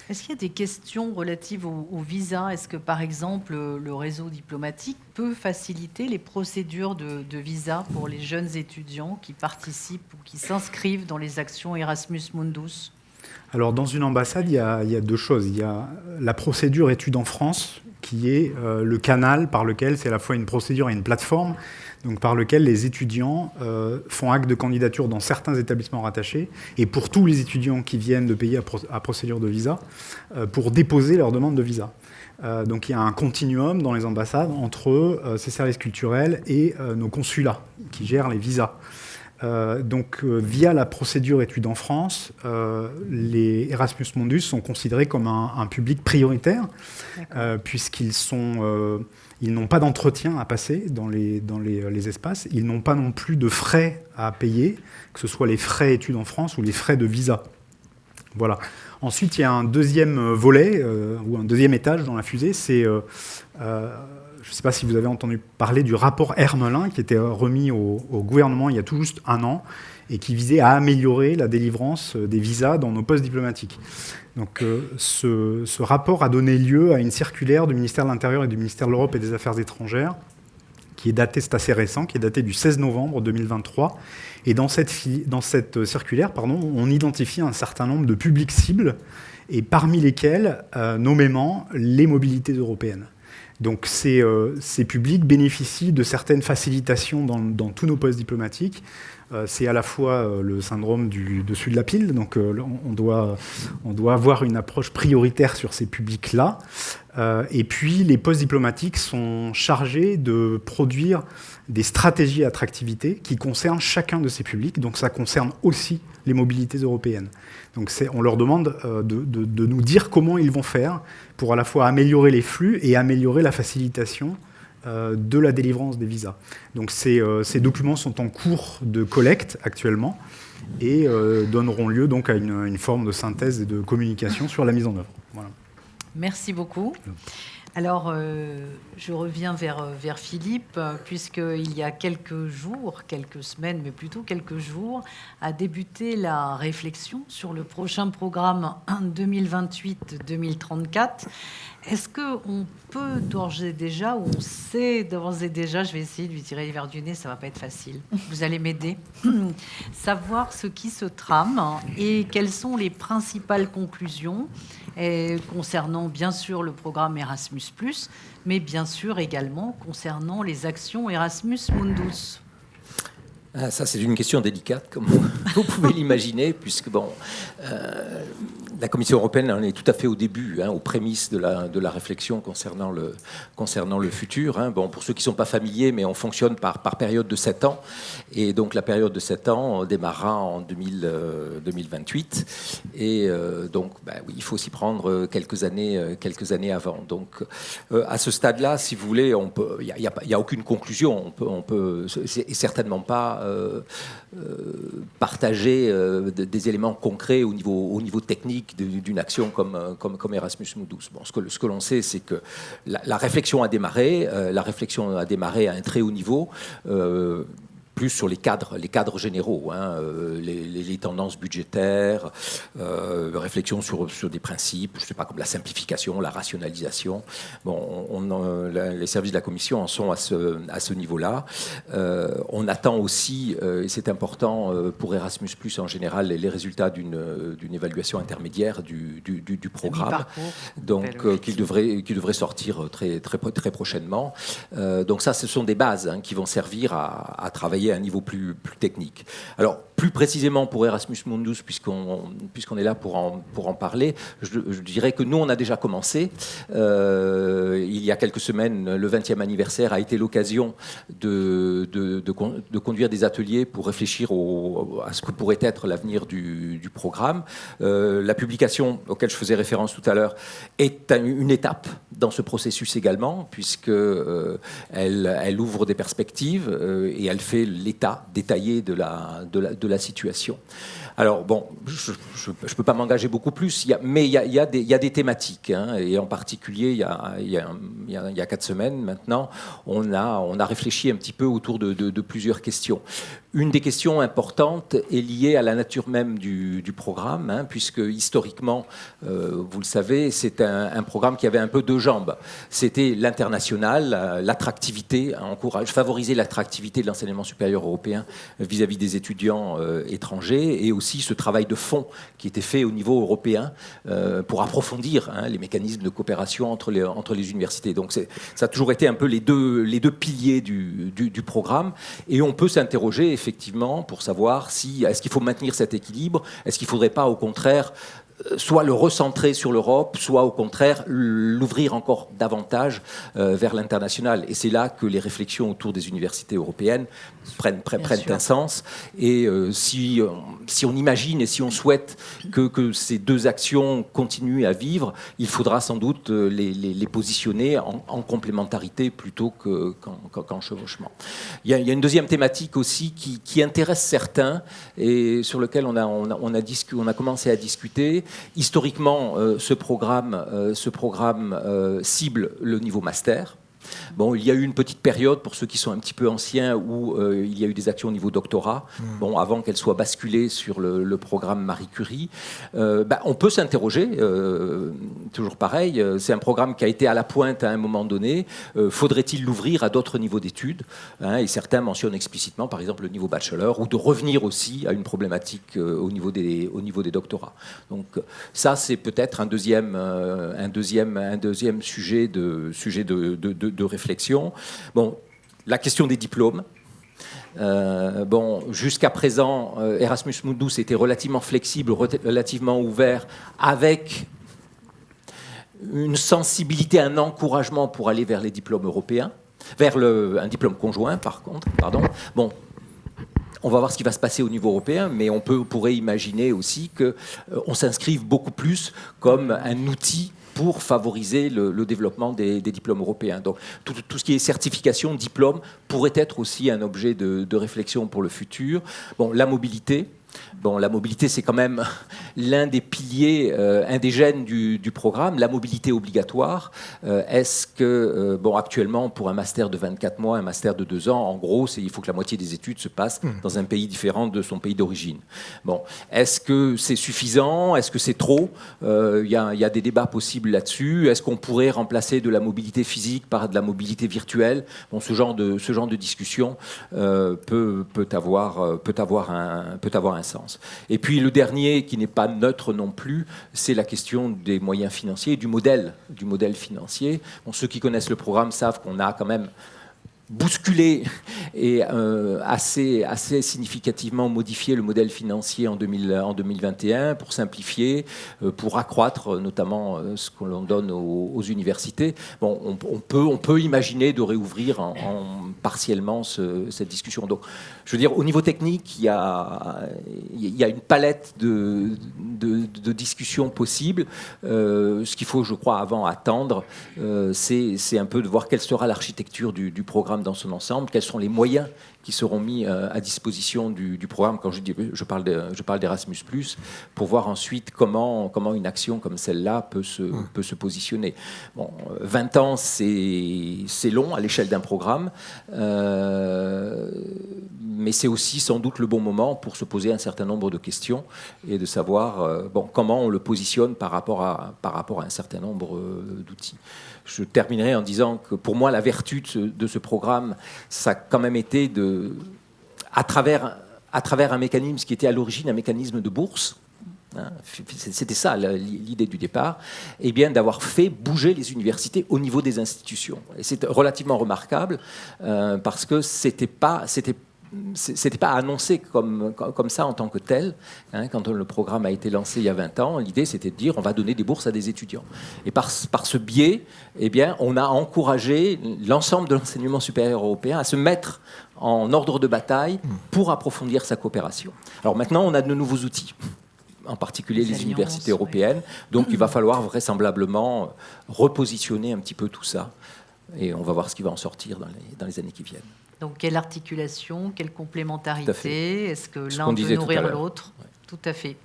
Est-ce qu'il y a des questions relatives au visa ? Est-ce que, par exemple, le réseau diplomatique peut faciliter les procédures de visa pour les jeunes étudiants qui participent ou qui s'inscrivent dans les actions Erasmus Mundus ? Alors, dans une ambassade, il y a deux choses. Il y a la procédure études en France, qui est le canal par lequel, c'est à la fois une procédure et une plateforme, donc par lequel les étudiants font acte de candidature dans certains établissements rattachés, et pour tous les étudiants qui viennent de pays à procédure de visa, pour déposer leur demande de visa. Donc il y a un continuum dans les ambassades entre ces services culturels et nos consulats qui gèrent les visas. Donc via la procédure études en France, les Erasmus Mundus sont considérés comme un public prioritaire, puisqu'ils ils n'ont pas d'entretien à passer dans les espaces, ils n'ont pas non plus de frais à payer, que ce soit les frais études en France ou les frais de visa. Voilà. Ensuite, il y a un deuxième volet, ou un deuxième étage dans la fusée, c'est... je ne sais pas si vous avez entendu parler du rapport Hermelin qui était remis au gouvernement il y a tout juste un an et qui visait à améliorer la délivrance des visas dans nos postes diplomatiques. Donc, ce rapport a donné lieu à une circulaire du ministère de l'Intérieur et du ministère de l'Europe et des Affaires étrangères qui est datée, c'est assez récent, qui est datée du 16 novembre 2023. Et dans cette circulaire, on identifie un certain nombre de publics cibles et parmi lesquels, nommément, les mobilités européennes. Donc ces publics bénéficient de certaines facilitations dans tous nos postes diplomatiques, c'est à la fois le syndrome du dessus de la pile, donc on doit avoir une approche prioritaire sur ces publics-là. Et puis les postes diplomatiques sont chargés de produire des stratégies d'attractivité qui concernent chacun de ces publics, donc ça concerne aussi les mobilités européennes. Donc on leur demande de nous dire comment ils vont faire pour à la fois améliorer les flux et améliorer la facilitation de la délivrance des visas. Donc ces documents sont en cours de collecte actuellement et donneront lieu donc à une forme de synthèse et de communication sur la mise en œuvre. Voilà. Merci beaucoup. Alors, je reviens vers Philippe, puisqu'il y a quelques jours, quelques semaines, mais plutôt quelques jours, a débuté la réflexion sur le prochain programme 2028-2034. Est-ce qu'on peut d'ores et déjà, ou on sait d'ores et déjà, je vais essayer de lui tirer les verres du nez, ça ne va pas être facile, vous allez m'aider, savoir ce qui se trame et quelles sont les principales conclusions concernant bien sûr le programme Erasmus+, mais bien sûr également concernant les actions Erasmus Mundus. Ah, ça, c'est une question délicate, comme vous pouvez l'imaginer, puisque la Commission européenne en est tout à fait au début, aux prémices de la réflexion concernant le futur. Pour ceux qui ne sont pas familiers, mais on fonctionne par période de 7 ans. Et donc, la période de 7 ans démarrera en 2028. Et donc, oui, il faut s'y prendre quelques années avant. Donc, à ce stade-là, si vous voulez, il n'y a aucune conclusion. On peut certainement pas partager des éléments concrets au niveau technique d'une action comme Erasmus Mundus. Ce que l'on sait, c'est que la réflexion a démarré. La réflexion a démarré à un très haut niveau. Plus sur les cadres généraux, les tendances budgétaires, réflexion sur des principes, je sais pas, comme la simplification, la rationalisation. Les services de la Commission en sont à ce niveau-là. On attend aussi, et c'est important pour Erasmus+, en général, les résultats d'une évaluation intermédiaire du programme, donc qui devrait sortir très prochainement. Donc ça, ce sont des bases qui vont servir à travailler à un niveau plus technique. Alors, plus précisément pour Erasmus Mundus, puisqu'on est là pour en parler, je dirais que nous, on a déjà commencé. Il y a quelques semaines, le 20e anniversaire a été l'occasion de conduire des ateliers pour réfléchir à ce que pourrait être l'avenir du programme. La publication auquel je faisais référence tout à l'heure est une étape dans ce processus également, puisqu'elle ouvre des perspectives et elle fait l'état détaillé de la situation. Alors, je ne peux pas m'engager beaucoup plus, mais il y a des thématiques, et en particulier, il y a 4 semaines maintenant, on a réfléchi un petit peu autour de plusieurs questions. Une des questions importantes est liée à la nature même du programme, puisque historiquement, vous le savez, c'est un programme qui avait un peu deux jambes. C'était l'international, l'attractivité, favoriser l'attractivité de l'enseignement supérieur européen vis-à-vis des étudiants étrangers, et aussi ce travail de fond qui était fait au niveau européen pour approfondir les mécanismes de coopération entre les universités. Donc ça a toujours été un peu les deux piliers du programme, et on peut s'interroger effectivement pour savoir est-ce qu'il faut maintenir cet équilibre, est-ce qu'il ne faudrait pas au contraire soit le recentrer sur l'Europe, soit au contraire l'ouvrir encore davantage vers l'international. Et c'est là que les réflexions autour des universités européennes prennent un sens. Et si on imagine et si on souhaite que ces deux actions continuent à vivre, il faudra sans doute les positionner en complémentarité plutôt qu'en chevauchement. Il y a une deuxième thématique aussi qui intéresse certains et sur lequel on a commencé à discuter. Historiquement, ce programme cible le niveau master. Il y a eu une petite période, pour ceux qui sont un petit peu anciens, où il y a eu des actions au niveau doctorat, avant qu'elles soient basculées sur le programme Marie Curie. On peut s'interroger, toujours pareil, c'est un programme qui a été à la pointe à un moment donné. Faudrait-il l'ouvrir à d'autres niveaux d'études, et certains mentionnent explicitement, par exemple, le niveau bachelor, ou de revenir aussi à une problématique au niveau des doctorats. Donc ça, c'est peut-être un deuxième sujet de réflexion. La question des diplômes. Jusqu'à présent, Erasmus Mundus était relativement flexible, relativement ouvert, avec une sensibilité, un encouragement pour aller vers les diplômes européens, vers un diplôme conjoint, pardon. Bon, on va voir ce qui va se passer au niveau européen, mais on pourrait imaginer aussi qu'on s'inscrive beaucoup plus comme un outil pour favoriser le développement des diplômes européens. Donc tout ce qui est certification, diplôme, pourrait être aussi un objet de réflexion pour le futur. Bon, la mobilité, c'est quand même l'un des piliers indigènes du programme, la mobilité obligatoire. Est-ce que, actuellement, pour un master de 24 mois, un master de 2 ans, en gros, il faut que la moitié des études se passent dans un pays différent de son pays d'origine. Bon, est-ce que c'est suffisant? Est-ce que c'est trop? Il y a des débats possibles là-dessus. Est-ce qu'on pourrait remplacer de la mobilité physique par de la mobilité virtuelle? Bon, ce genre de discussion peut avoir un sens. Et puis le dernier, qui n'est pas neutre non plus, c'est la question des moyens financiers, du modèle financier. Bon, ceux qui connaissent le programme savent qu'on a quand même bousculé et assez significativement modifié le modèle financier en 2021 pour simplifier, pour accroître notamment ce que l'on donne aux universités. Bon, on peut imaginer de réouvrir partiellement cette discussion. Donc, je veux dire, au niveau technique, il y a une palette de discussions possibles. Ce qu'il faut, je crois, avant attendre, c'est un peu de voir quelle sera l'architecture du programme dans son ensemble, quels sont les moyens qui seront mis à disposition du programme. Quand je parle d'Erasmus+, pour voir ensuite comment une action comme celle-là peut se positionner. Bon, 20 ans, c'est long à l'échelle d'un programme, mais c'est aussi sans doute le bon moment pour se poser un certain nombre de questions et de savoir comment on le positionne par rapport à un certain nombre d'outils. Je terminerai en disant que pour moi, la vertu de ce programme, ça a quand même été à travers un mécanisme qui était à l'origine un mécanisme de bourse, c'était ça l'idée du départ, et bien d'avoir fait bouger les universités au niveau des institutions. Et c'est relativement remarquable parce que c'était pas annoncé comme ça en tant que tel. Quand le programme a été lancé il y a 20 ans, l'idée c'était de dire on va donner des bourses à des étudiants. Et par ce biais, eh bien, on a encouragé l'ensemble de l'enseignement supérieur européen à se mettre en ordre de bataille pour approfondir sa coopération. Alors maintenant, on a de nouveaux outils, en particulier les universités européennes. Donc il va falloir vraisemblablement repositionner un petit peu tout ça. Et on va voir ce qui va en sortir dans les années qui viennent. Donc, quelle articulation, quelle complémentarité? Est-ce que l'un peut nourrir l'autre? Ouais. Tout à fait.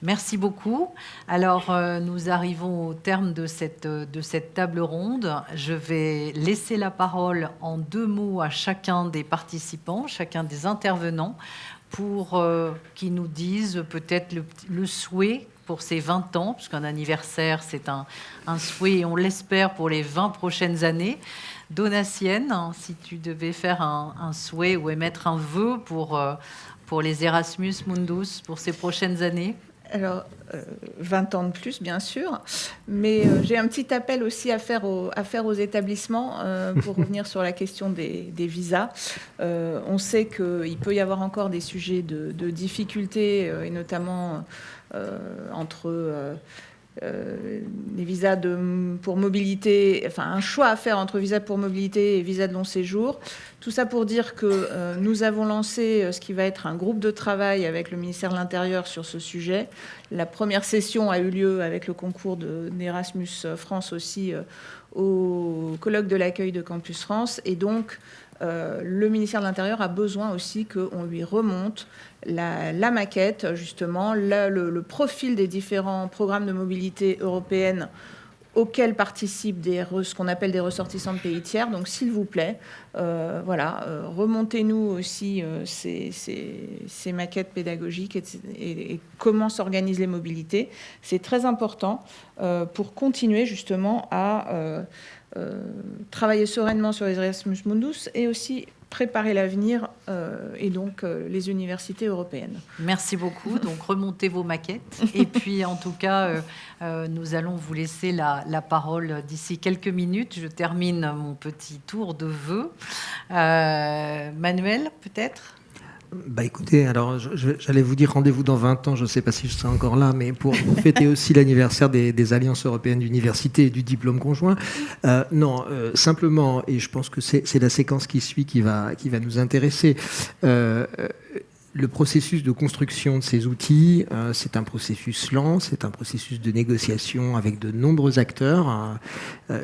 Merci beaucoup. Alors, nous arrivons au terme de cette table ronde. Je vais laisser la parole en 2 mots à chacun des participants, chacun des intervenants, pour qu'ils nous disent peut-être le souhait pour ces 20 ans, puisqu'un anniversaire, c'est un souhait, et on l'espère pour les 20 prochaines années. Donatienne, si tu devais faire un souhait ou émettre un vœu pour les Erasmus Mundus pour ces prochaines années. Alors, 20 ans de plus, bien sûr, mais j'ai un petit appel aussi à faire aux établissements pour revenir sur la question des visas. On sait qu'il peut y avoir encore des sujets de difficultés, et notamment entre les visas pour mobilité, enfin un choix à faire entre visa pour mobilité et visa de long séjour. Tout ça pour dire que nous avons lancé ce qui va être un groupe de travail avec le ministère de l'Intérieur sur ce sujet. La première session a eu lieu avec le concours d'Erasmus France aussi au colloque de l'accueil de Campus France. Et donc, le ministère de l'Intérieur a besoin aussi qu'on lui remonte la maquette, justement, le profil des différents programmes de mobilité européenne auxquels participent ce qu'on appelle des ressortissants de pays tiers. Donc, s'il vous plaît, remontez-nous aussi ces maquettes pédagogiques et comment s'organisent les mobilités. C'est très important pour continuer justement à travailler sereinement sur les Erasmus Mundus et aussi préparer l'avenir et donc les universités européennes. Merci beaucoup. Donc, remontez vos maquettes. Et puis, en tout cas, nous allons vous laisser la parole d'ici quelques minutes. Je termine mon petit tour de vœux. Manuel, peut-être ? Bah écoutez, alors j'allais vous dire rendez-vous dans 20 ans, je ne sais pas si je serai encore là, mais pour fêter aussi l'anniversaire des Alliances européennes d'université et du diplôme conjoint. Simplement, et je pense que c'est la séquence qui suit qui va nous intéresser. Le processus de construction de ces outils, c'est un processus lent, c'est un processus de négociation avec de nombreux acteurs.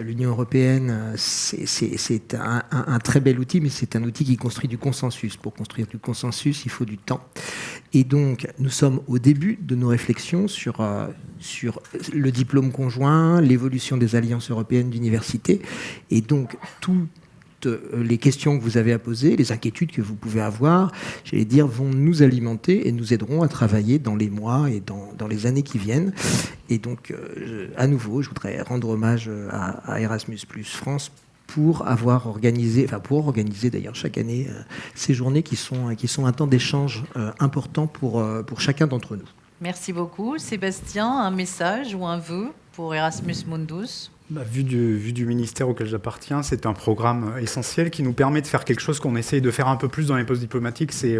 L'Union européenne, c'est un très bel outil, mais c'est un outil qui construit du consensus. Pour construire du consensus, il faut du temps. Et donc, nous sommes au début de nos réflexions sur le diplôme conjoint, l'évolution des alliances européennes d'université. Et donc, les questions que vous avez à poser, les inquiétudes que vous pouvez avoir, j'allais dire, vont nous alimenter et nous aideront à travailler dans les mois et dans les années qui viennent. Et donc, à nouveau, je voudrais rendre hommage à Erasmus+ France pour organiser d'ailleurs chaque année ces journées qui sont un temps d'échange important pour chacun d'entre nous. Merci beaucoup. Sébastien, un message ou un vœu pour Erasmus Mundus ? Vu du ministère auquel j'appartiens, c'est un programme essentiel qui nous permet de faire quelque chose qu'on essaye de faire un peu plus dans les postes diplomatiques, c'est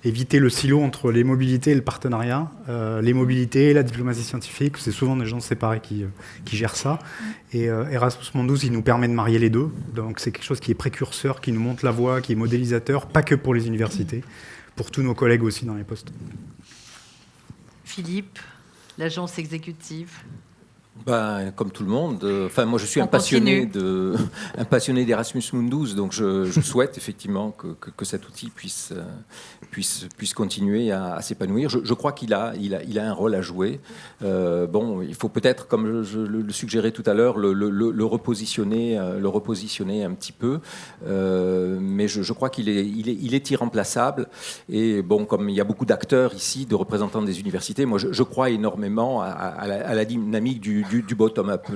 éviter le silo entre les mobilités et le partenariat. Les mobilités et la diplomatie scientifique, c'est souvent des gens séparés qui gèrent ça. Et Erasmus Mundus, il nous permet de marier les deux. Donc c'est quelque chose qui est précurseur, qui nous montre la voie, qui est modélisateur, pas que pour les universités, pour tous nos collègues aussi dans les postes. Philippe, l'agence exécutive. Comme tout le monde, moi je suis un passionné d'Erasmus Mundus, donc je souhaite effectivement que cet outil puisse continuer à s'épanouir. Je crois qu'il a un rôle à jouer. Il faut peut-être, comme je le suggérais tout à l'heure, le repositionner un petit peu, mais je crois qu'il est irremplaçable. Et comme il y a beaucoup d'acteurs ici, de représentants des universités, moi je crois énormément à la dynamique du bottom-up.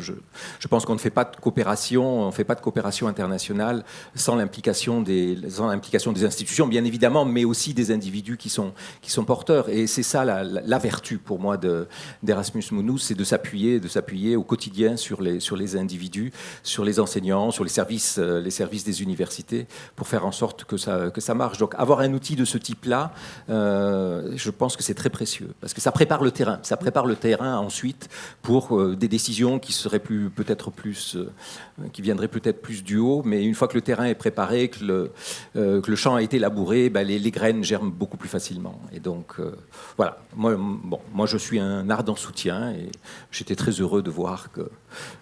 Je pense qu'on ne fait pas de coopération, internationale sans l'implication des institutions, bien évidemment, mais aussi des individus qui sont porteurs. Et c'est ça la vertu pour moi d'Erasmus Mundus, c'est de s'appuyer au quotidien sur les individus, sur les enseignants, sur les services des universités, pour faire en sorte que ça marche. Donc avoir un outil de ce type-là, je pense que c'est très précieux, parce que ça prépare le terrain. Ça prépare le terrain ensuite pour des décisions qui seraient qui viendraient peut-être plus du haut, mais une fois que le terrain est préparé, que le champ a été labouré, les graines germent beaucoup plus facilement. Et donc, voilà. Moi, je suis un ardent soutien et j'étais très heureux de voir que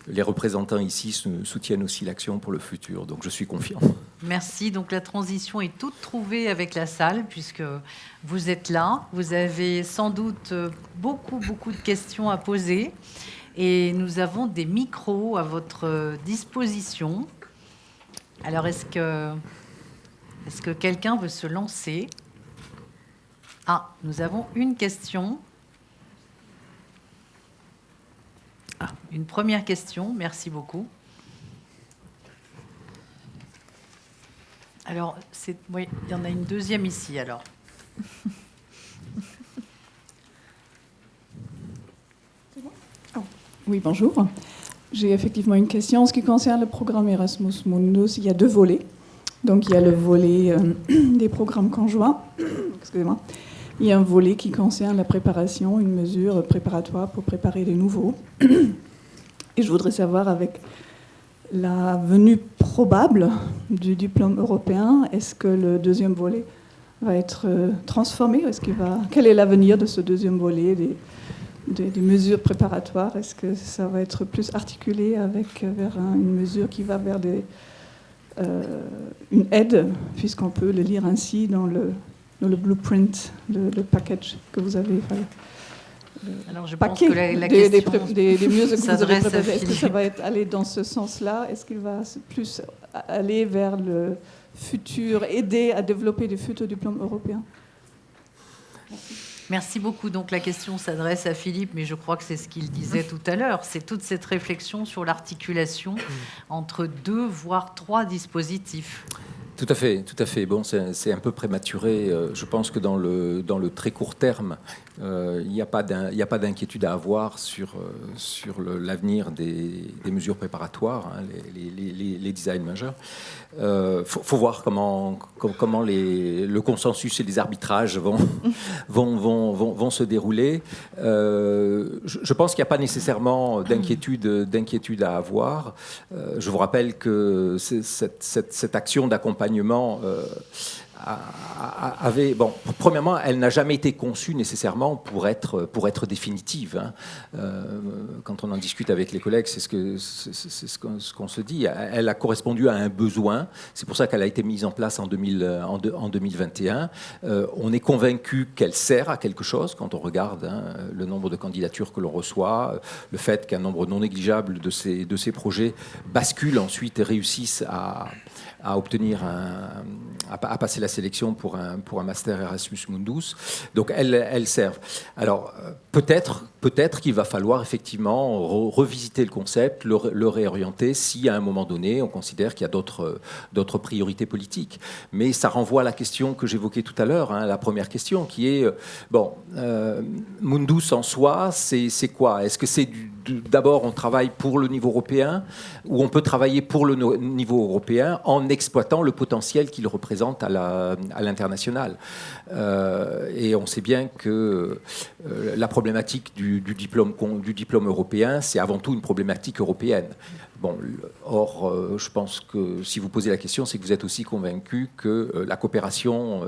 les représentants ici soutiennent aussi l'action pour le futur. Donc, je suis confiant. Merci. Donc, la transition est toute trouvée avec la salle, puisque vous êtes là. Vous avez sans doute beaucoup de questions à poser. Et nous avons des micros à votre disposition. Alors, est-ce que quelqu'un veut se lancer ? Ah, nous avons une question. Une première question, merci beaucoup. Alors, oui, il y en a une deuxième ici, alors. Oui, bonjour. J'ai effectivement une question. En ce qui concerne le programme Erasmus Mundus, il y a 2 volets. Donc, il y a le volet des programmes conjoints. Excusez-moi. Il y a un volet qui concerne la préparation, une mesure préparatoire pour préparer les nouveaux. Et je voudrais savoir, avec la venue probable du diplôme européen, est-ce que le deuxième volet va être transformé ? Quel est l'avenir de ce deuxième volet des mesures préparatoires? Est-ce que ça va être plus articulé vers une mesure qui va vers une aide, puisqu'on peut le lire ainsi dans le blueprint, le package que vous avez. Alors je pense que la question des mesures que vous avez s'adresse à préparées, est-ce que ça Philippe. va aller dans ce sens-là? Est-ce qu'il va plus aller vers le futur, aider à développer des futurs diplômes européens? Merci beaucoup. Donc la question s'adresse à Philippe, mais je crois que c'est ce qu'il disait tout à l'heure. C'est toute cette réflexion sur l'articulation entre 2, voire 3 dispositifs. Tout à fait, tout à fait. Bon, c'est un peu prématuré. Je pense que dans le très court terme, il n'y a pas d'inquiétude à avoir sur l'avenir des mesures préparatoires, hein, les designs majeurs. Faut voir comment le consensus et les arbitrages vont se dérouler. Je pense qu'il n'y a pas nécessairement d'inquiétude à avoir. Je vous rappelle que cette action d'accompagnement premièrement, elle n'a jamais été conçue nécessairement pour être définitive. Hein. Quand on en discute avec les collègues, c'est ce qu'on se dit. Elle a correspondu à un besoin. C'est pour ça qu'elle a été mise en place en 2021. On est convaincu qu'elle sert à quelque chose quand on regarde le nombre de candidatures que l'on reçoit, le fait qu'un nombre non négligeable de ces projets basculent ensuite et réussissent à obtenir à passer la sélection pour un master Erasmus Mundus. Donc elles servent. Alors peut-être qu'il va falloir effectivement revisiter le concept, le réorienter si à un moment donné on considère qu'il y a d'autres priorités politiques. Mais ça renvoie à la question que j'évoquais tout à l'heure, hein, la première question qui est Mundus en soi, c'est quoi? Est-ce que c'est d'abord on travaille pour le niveau européen ou on peut travailler pour le niveau européen en exploitant le potentiel qu'il représente à l'international. Et on sait bien que la problématique du diplôme européen, c'est avant tout une problématique européenne. Bon, or, je pense que si vous posez la question, c'est que vous êtes aussi convaincu que la coopération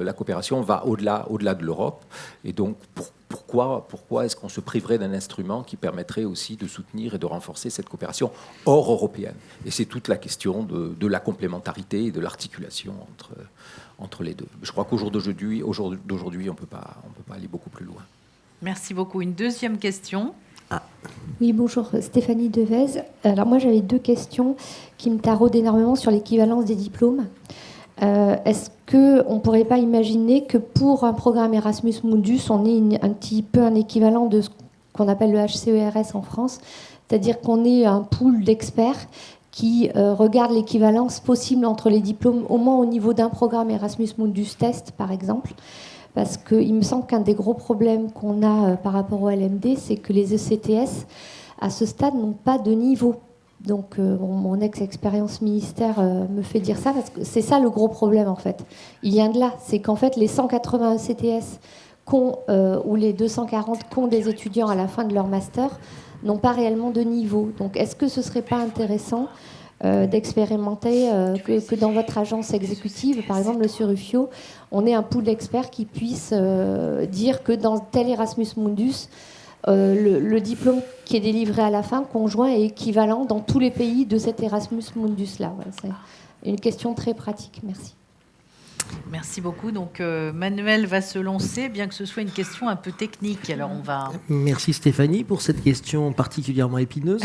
va au-delà de l'Europe. Et donc, pourquoi est-ce qu'on se priverait d'un instrument qui permettrait aussi de soutenir et de renforcer cette coopération hors européenne? Et c'est toute la question de la complémentarité et de l'articulation entre les deux. Je crois qu'au jour d'aujourd'hui, on ne peut pas aller beaucoup plus loin. Merci beaucoup. Une deuxième question. Oui, bonjour, Stéphanie Devez. Alors moi, j'avais 2 questions qui me taraudent énormément sur l'équivalence des diplômes. Est-ce qu'on ne pourrait pas imaginer que pour un programme Erasmus Mundus, on ait un petit peu un équivalent de ce qu'on appelle le HCERS en France, c'est-à-dire qu'on ait un pool d'experts qui regardent l'équivalence possible entre les diplômes, au moins au niveau d'un programme Erasmus Mundus Test, par exemple. Parce qu'il me semble qu'un des gros problèmes qu'on a par rapport au LMD, c'est que les ECTS, à ce stade, n'ont pas de niveau. Donc, mon ex-expérience ministère me fait dire ça, parce que c'est ça le gros problème, en fait. Il vient de là. C'est qu'en fait, les 180 ECTS ou les 240 qu'ont des étudiants à la fin de leur master n'ont pas réellement de niveau. Donc, est-ce que ce ne serait pas intéressant d'expérimenter que dans votre agence exécutive, par exemple, Monsieur Ruffio, on ait un pool d'experts qui puissent dire que dans tel Erasmus Mundus, le diplôme qui est délivré à la fin, conjoint, est équivalent dans tous les pays de cet Erasmus Mundus-là. Voilà, c'est une question très pratique. Merci. Merci beaucoup. Donc Manuel va se lancer, bien que ce soit une question un peu technique. Alors on va. Merci Stéphanie pour cette question particulièrement épineuse,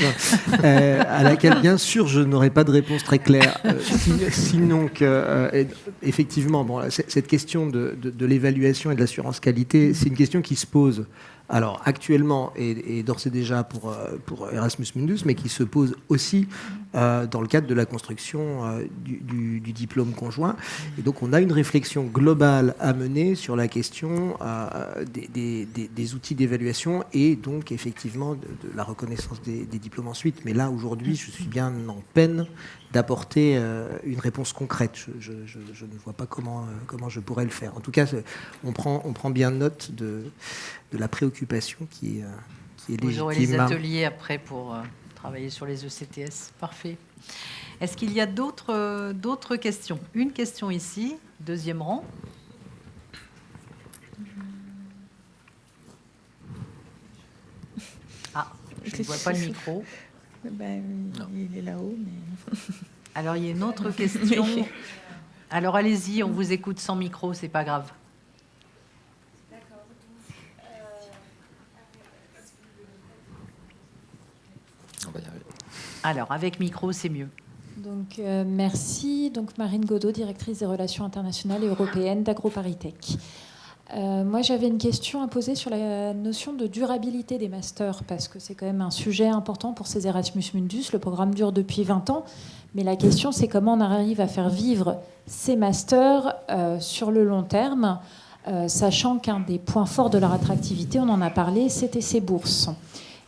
à laquelle bien sûr je n'aurai pas de réponse très claire. Sinon que effectivement, cette question de l'évaluation et de l'assurance qualité, c'est une question qui se pose. Alors actuellement et d'ores et déjà pour Erasmus Mundus, mais qui se pose aussi dans le cadre de la construction du diplôme conjoint. Et donc on a une réflexion globale à mener sur la question des outils d'évaluation et donc effectivement de la reconnaissance des diplômes ensuite. Mais là aujourd'hui, je suis bien en peine d'apporter une réponse concrète. Je ne vois pas comment je pourrais le faire. En tout cas, on prend bien note de la préoccupation qui est légitime. Vous aurez les ateliers après pour travailler sur les ECTS. Parfait. Est-ce qu'il y a d'autres questions? Une question ici, deuxième rang. Ah, je ne vois pas le micro. Il est là-haut. Mais... Alors, il y a une autre question. Alors, allez-y, on vous écoute sans micro, c'est pas grave. Alors, avec micro, c'est mieux. Donc, merci. Donc, Marine Godot, directrice des relations internationales et européennes d'AgroParisTech. Moi, j'avais une question à poser sur la notion de durabilité des masters, parce que c'est quand même un sujet important pour ces Erasmus Mundus. Le programme dure depuis 20 ans, mais la question, c'est comment on arrive à faire vivre ces masters sur le long terme, sachant qu'un des points forts de leur attractivité, on en a parlé, c'était ces bourses.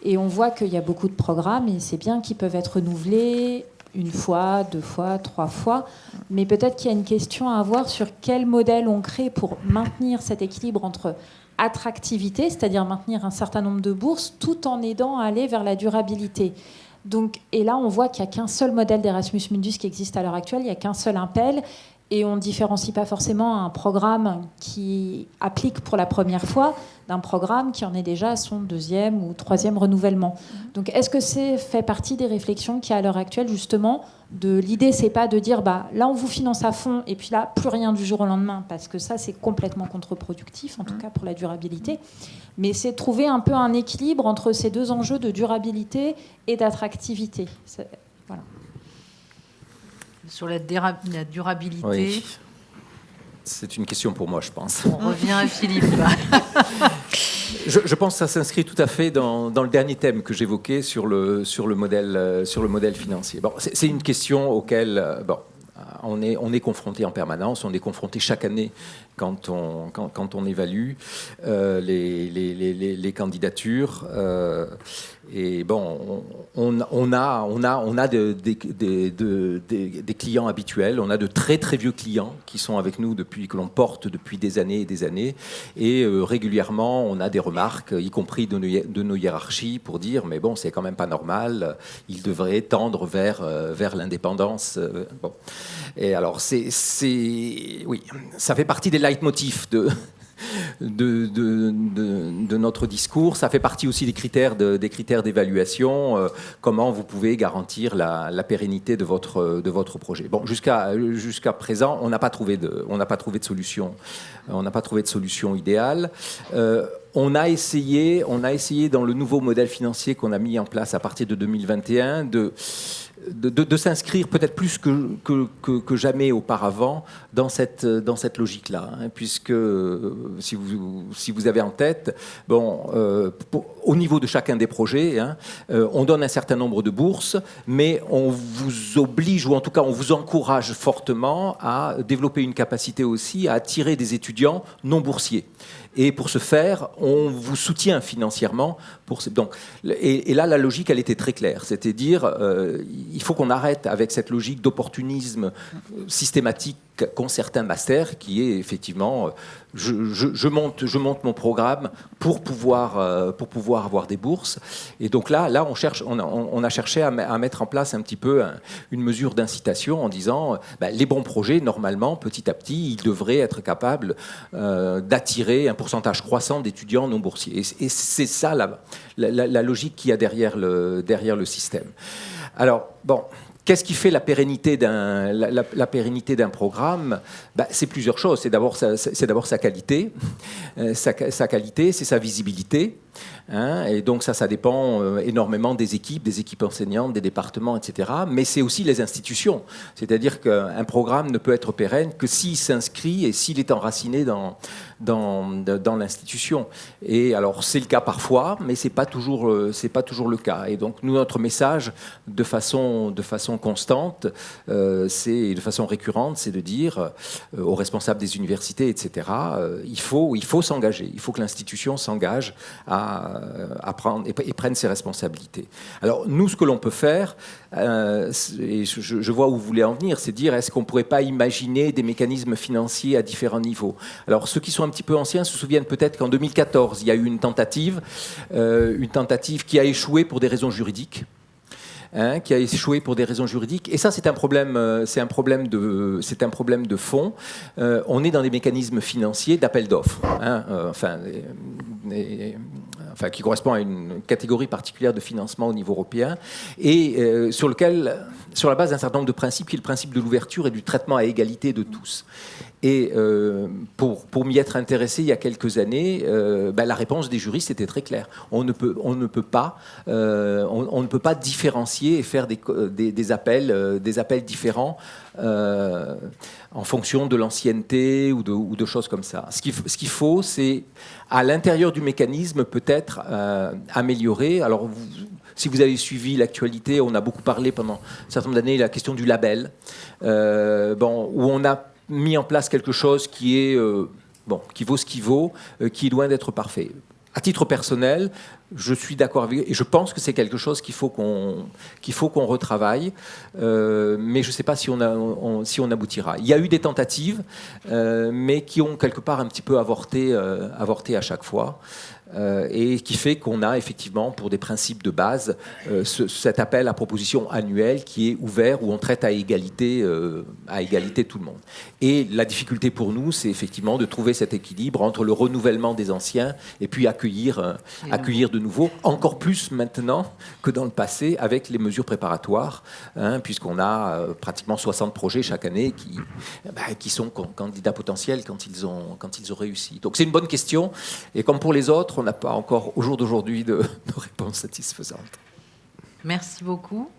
Et on voit qu'il y a beaucoup de programmes, et c'est bien qu'ils peuvent être renouvelés 1 fois, 2 fois, 3 fois. Mais peut-être qu'il y a une question à avoir sur quel modèle on crée pour maintenir cet équilibre entre attractivité, c'est-à-dire maintenir un certain nombre de bourses, tout en aidant à aller vers la durabilité. Donc, et là, on voit qu'il n'y a qu'un seul modèle d'Erasmus Mundus qui existe à l'heure actuelle, il n'y a qu'un seul Impel, et on ne différencie pas forcément un programme qui applique pour la première fois d'un programme qui en est déjà à son 2e ou 3e renouvellement. Donc, est-ce que c'est fait partie des réflexions qu'il y a à l'heure actuelle, justement, de l'idée, c'est pas de dire, là, on vous finance à fond, et puis là, plus rien du jour au lendemain, parce que ça, c'est complètement contre-productif, en tout cas pour la durabilité. Mais c'est trouver un peu un équilibre entre ces deux enjeux de durabilité et d'attractivité. Voilà. Sur la durabilité. Oui. C'est une question pour moi, je pense. On revient à Philippe. Je pense que ça s'inscrit tout à fait dans le dernier thème que j'évoquais sur le modèle financier. Bon, c'est une question auquel on est confronté en permanence, on est confronté chaque année quand on évalue les candidatures. Et bon, on a des clients habituels, on a de très très vieux clients qui sont avec nous que l'on porte depuis des années et des années. Et régulièrement, on a des remarques, y compris de nos hiérarchies, pour dire mais bon, c'est quand même pas normal, ils devraient tendre vers l'indépendance. Bon. Et alors, oui, ça fait partie des leitmotifs de notre discours. Ça fait partie aussi des critères d'évaluation. Comment vous pouvez garantir la pérennité de votre projet. Bon, jusqu'à présent, on n'a pas trouvé de solution. On n'a pas trouvé de solution idéale. On a essayé dans le nouveau modèle financier qu'on a mis en place à partir de 2021 de s'inscrire peut-être plus que jamais auparavant dans cette logique-là, hein, puisque si vous avez en tête, au niveau de chacun des projets, hein, on donne un certain nombre de bourses, mais on vous oblige, ou en tout cas on vous encourage fortement à développer une capacité aussi à attirer des étudiants non boursiers. Et pour ce faire, on vous soutient financièrement. Et là, la logique, elle était très claire. C'est-à-dire, il faut qu'on arrête avec cette logique d'opportunisme systématique qu'ont certains masters, qui est effectivement, je monte mon programme pour pouvoir avoir des bourses. Et donc là, on a cherché à mettre en place un petit peu une mesure d'incitation en disant, les bons projets, normalement, petit à petit, ils devraient être capables d'attirer un pourcentage croissant d'étudiants non boursiers. Et c'est ça la logique qu'il y a derrière le système. Alors, bon, qu'est-ce qui fait la pérennité d'un programme ? C'est plusieurs choses. C'est d'abord sa qualité. Sa qualité, c'est sa visibilité. Hein, et donc ça dépend énormément des équipes enseignantes, des départements, etc. Mais c'est aussi les institutions. C'est-à-dire qu'un programme ne peut être pérenne que s'il s'inscrit et s'il est enraciné dans l'institution. Et alors c'est le cas parfois, mais c'est pas toujours le cas. Et donc nous, notre message de façon constante, c'est de façon récurrente, c'est de dire aux responsables des universités, etc. Il faut s'engager. Il faut que l'institution s'engage à prendre et prenne ses responsabilités. Alors nous, ce que l'on peut faire, et je vois où vous voulez en venir, c'est dire est-ce qu'on ne pourrait pas imaginer des mécanismes financiers à différents niveaux. Alors ceux qui sont un petit peu anciens se souviennent peut-être qu'en 2014, il y a eu une tentative qui a échoué pour des raisons juridiques. Qui a échoué pour des raisons juridiques. Et ça, c'est un problème de fond. On est dans des mécanismes financiers d'appel d'offres, qui correspond à une catégorie particulière de financement au niveau européen, et sur lequel sur la base d'un certain nombre de principes, qui est le principe de l'ouverture et du traitement à égalité de tous. Et pour m'y être intéressé il y a quelques années, la réponse des juristes était très claire. On ne peut pas différencier et faire des appels différents en fonction de l'ancienneté ou de choses comme ça. Ce qu'il faut, c'est à l'intérieur du mécanisme peut-être améliorer. Alors, si vous avez suivi l'actualité, on a beaucoup parlé pendant un certain nombre d'années de la question du label, où on a mis en place quelque chose qui vaut ce qui vaut, qui est loin d'être parfait. À titre personnel, je suis d'accord avec, et je pense que c'est quelque chose qu'il faut qu'on retravaille, mais je ne sais pas si on aboutira. Il y a eu des tentatives, mais qui ont quelque part un petit peu avorté à chaque fois. Et qui fait qu'on a effectivement, pour des principes de base, cet appel à proposition annuelle qui est ouvert, où on traite à égalité tout le monde. Et la difficulté pour nous, c'est effectivement de trouver cet équilibre entre le renouvellement des anciens et puis accueillir de nouveau, encore plus maintenant que dans le passé, avec les mesures préparatoires, puisqu'on a pratiquement 60 projets chaque année qui sont candidats potentiels quand ils ont réussi. Donc c'est une bonne question, et comme pour les autres, on n'a pas encore, au jour d'aujourd'hui, de réponse satisfaisante. Merci beaucoup.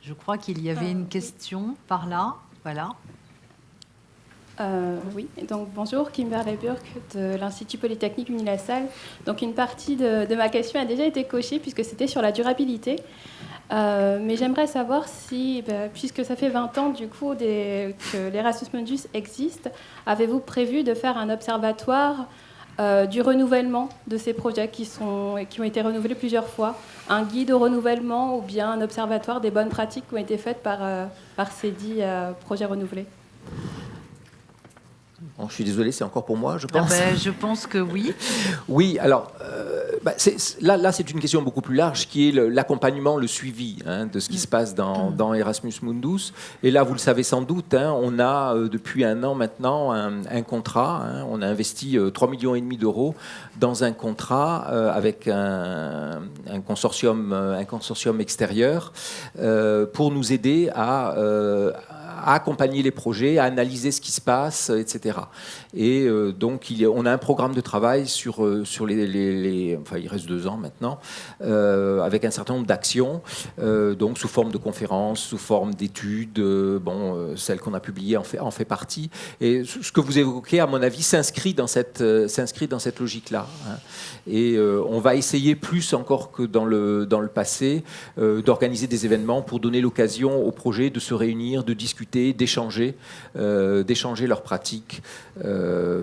Je crois qu'il y avait une question par là. Voilà. Oui, donc bonjour, Kimberley Burke de l'Institut Polytechnique Muni-La-Salle. Donc une partie de ma question a déjà été cochée puisque c'était sur la durabilité. Mais j'aimerais savoir si, puisque ça fait 20 ans du coup que l'Erasmus Mundus existe, avez-vous prévu de faire un observatoire du renouvellement de ces projets qui ont été renouvelés plusieurs fois, un guide au renouvellement ou bien un observatoire des bonnes pratiques qui ont été faites par ces 10 projets renouvelés? Bon, je suis désolé, c'est encore pour moi, je pense. Je pense que oui. Oui, alors, là, c'est une question beaucoup plus large, qui est l'accompagnement, le suivi de ce qui se passe dans Erasmus Mundus. Et là, vous le savez sans doute, on a depuis 1 an maintenant un contrat. On a investi 3,5 millions d'euros dans un contrat avec un consortium extérieur pour nous aider à accompagner les projets, à analyser ce qui se passe, etc. Et donc, on a un programme de travail sur enfin, il reste 2 ans maintenant, avec un certain nombre d'actions, donc sous forme de conférences, sous forme d'études, celle qu'on a publiée en fait partie. Et ce que vous évoquez, à mon avis, s'inscrit dans cette logique-là. Et on va essayer plus encore que dans le passé d'organiser des événements pour donner l'occasion aux projets de se réunir, de discuter, d'échanger leurs pratiques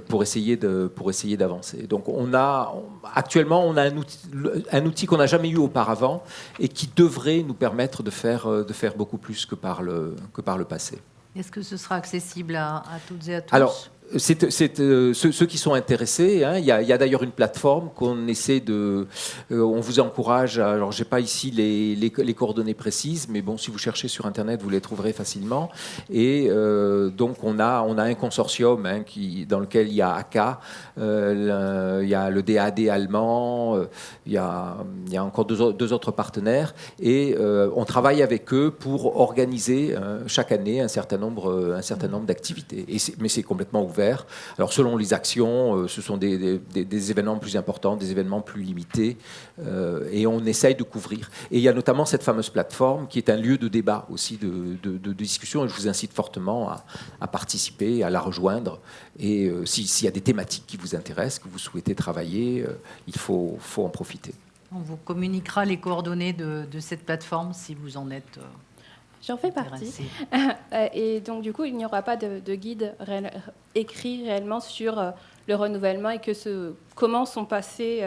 pour essayer d'avancer. Donc actuellement on a un outil qu'on n'a jamais eu auparavant et qui devrait nous permettre de faire beaucoup plus que par le passé. Est-ce que ce sera accessible à toutes et à tous? Alors, ceux qui sont intéressés, il y a d'ailleurs une plateforme qu'on essaie de... on vous encourage, alors j'ai pas ici les coordonnées précises, mais bon, si vous cherchez sur Internet, vous les trouverez facilement. Et donc on a un consortium dans lequel il y a ACA, il y a le DAD allemand, il y a encore deux autres partenaires, et on travaille avec eux pour organiser chaque année un certain nombre d'activités. Mais c'est complètement ouvert. Alors selon les actions, ce sont des événements plus importants, des événements plus limités, et on essaye de couvrir. Et il y a notamment cette fameuse plateforme qui est un lieu de débat aussi, de discussion, et je vous incite fortement à participer, à la rejoindre. Et s'il y a des thématiques qui vous intéressent, que vous souhaitez travailler, il faut en profiter. On vous communiquera les coordonnées de cette plateforme si vous en êtes... J'en fais partie. Et donc, du coup, il n'y aura pas de guide écrit réellement sur le renouvellement et comment se sont passés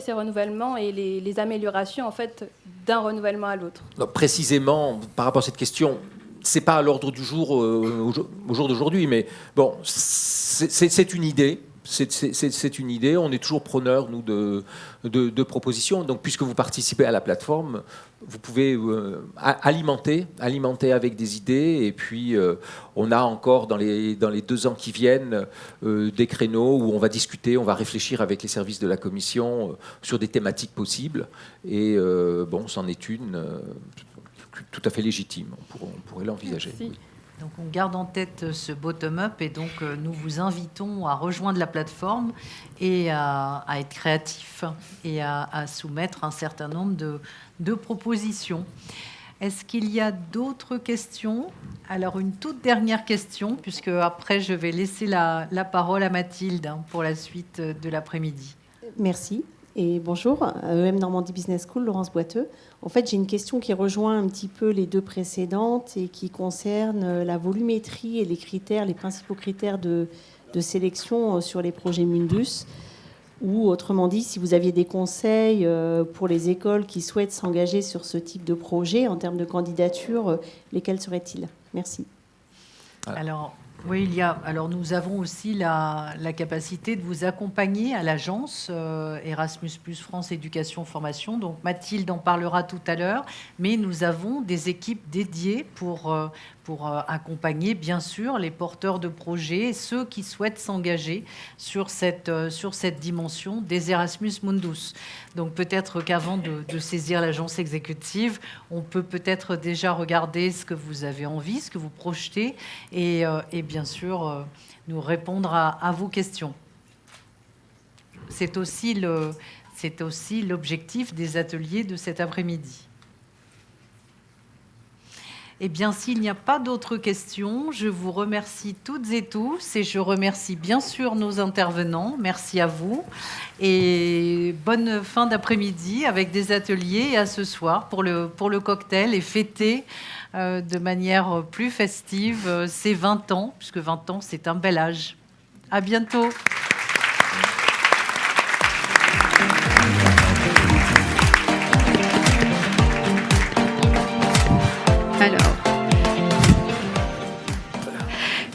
ces renouvellements et les améliorations en fait, d'un renouvellement à l'autre. Précisément, par rapport à cette question, c'est pas à l'ordre du jour au jour d'aujourd'hui, mais bon, c'est une idée. C'est une idée. On est toujours preneurs, nous, de propositions. Donc, puisque vous participez à la plateforme, vous pouvez alimenter avec des idées. Et puis, on a encore, dans les 2 ans qui viennent, des créneaux où on va discuter, on va réfléchir avec les services de la Commission sur des thématiques possibles. Et bon, c'en est une tout à fait légitime. On pourrait l'envisager. Merci. Donc on garde en tête ce bottom-up et donc nous vous invitons à rejoindre la plateforme et à être créatifs et à soumettre un certain nombre de propositions. Est-ce qu'il y a d'autres questions? Alors une toute dernière question, puisque après je vais laisser la parole à Mathilde pour la suite de l'après-midi. Merci et bonjour, EM Normandie Business School, Laurence Boiteux. En fait, j'ai une question qui rejoint un petit peu les deux précédentes et qui concerne la volumétrie et les critères, les principaux critères de sélection sur les projets Mundus. Ou autrement dit, si vous aviez des conseils pour les écoles qui souhaitent s'engager sur ce type de projet en termes de candidature, lesquels seraient-ils? Merci. Alors, oui, alors nous avons aussi la capacité de vous accompagner à l'agence Erasmus+ France Éducation Formation. Donc Mathilde en parlera tout à l'heure, mais nous avons des équipes dédiées pour accompagner bien sûr les porteurs de projets, ceux qui souhaitent s'engager sur cette dimension des Erasmus Mundus. Donc peut-être qu'avant de saisir l'agence exécutive, on peut peut-être déjà regarder ce que vous avez envie, ce que vous projetez et bien sûr nous répondre à vos questions. C'est aussi l'objectif des ateliers de cet après-midi. Eh bien, s'il n'y a pas d'autres questions, je vous remercie toutes et tous et je remercie bien sûr nos intervenants. Merci à vous et bonne fin d'après-midi avec des ateliers et à ce soir pour le cocktail et fêter de manière plus festive ces 20 ans, puisque 20 ans, c'est un bel âge. À bientôt. Alors,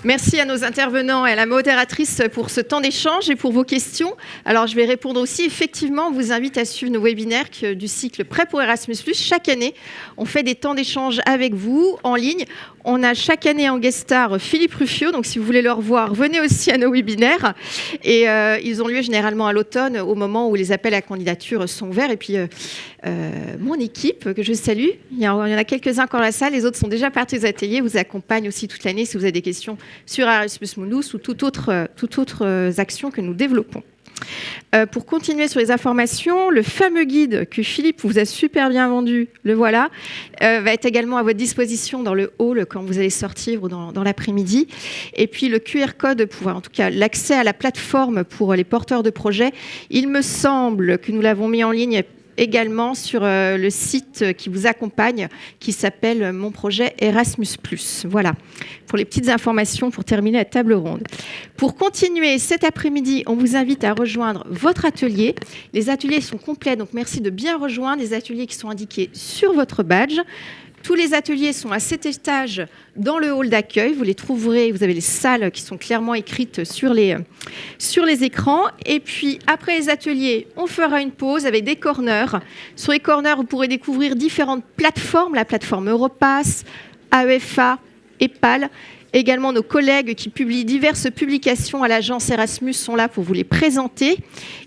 merci à nos intervenants et à la modératrice pour ce temps d'échange et pour vos questions. Alors, je vais répondre aussi. Effectivement, on vous invite à suivre nos webinaires du cycle Prêt pour Erasmus+. Chaque année, on fait des temps d'échange avec vous en ligne. On a chaque année en guest star Philippe Ruffio, donc si vous voulez le revoir, venez aussi à nos webinaires. Et ils ont lieu généralement à l'automne, au moment où les appels à candidature sont ouverts. Et puis, mon équipe, que je salue, il y en a quelques-uns encore dans la salle, les autres sont déjà partis aux ateliers, vous accompagnent aussi toute l'année si vous avez des questions sur Erasmus Mundus ou toute autre action que nous développons. Pour continuer sur les informations, le fameux guide que Philippe vous a super bien vendu, le voilà, va être également à votre disposition dans le hall quand vous allez sortir ou dans l'après-midi. Et puis le QR code pour, en tout cas, l'accès à la plateforme pour les porteurs de projets, il me semble que nous l'avons mis en ligne également sur le site qui vous accompagne, qui s'appelle Mon projet Erasmus+. Voilà, pour les petites informations pour terminer la table ronde. Pour continuer cet après-midi, on vous invite à rejoindre votre atelier. Les ateliers sont complets, donc merci de bien rejoindre les ateliers qui sont indiqués sur votre badge. Tous les ateliers sont à cet étage dans le hall d'accueil. Vous les trouverez, vous avez les salles qui sont clairement écrites sur les écrans. Et puis, après les ateliers, on fera une pause avec des corners. Sur les corners, vous pourrez découvrir différentes plateformes, la plateforme Europass, AEFA, EPAL. Également, nos collègues qui publient diverses publications à l'agence Erasmus sont là pour vous les présenter.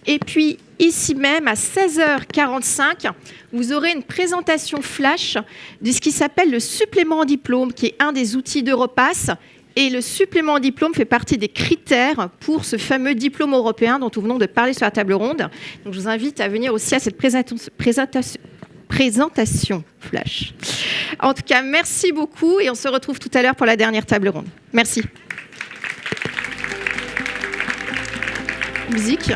Et puis, ici même, à 16h45, vous aurez une présentation flash de ce qui s'appelle le supplément en diplôme, qui est un des outils d'Europass. Et le supplément en diplôme fait partie des critères pour ce fameux diplôme européen dont nous venons de parler sur la table ronde. Donc, je vous invite à venir aussi à cette présentation flash. En tout cas, merci beaucoup et on se retrouve tout à l'heure pour la dernière table ronde. Merci. Musique.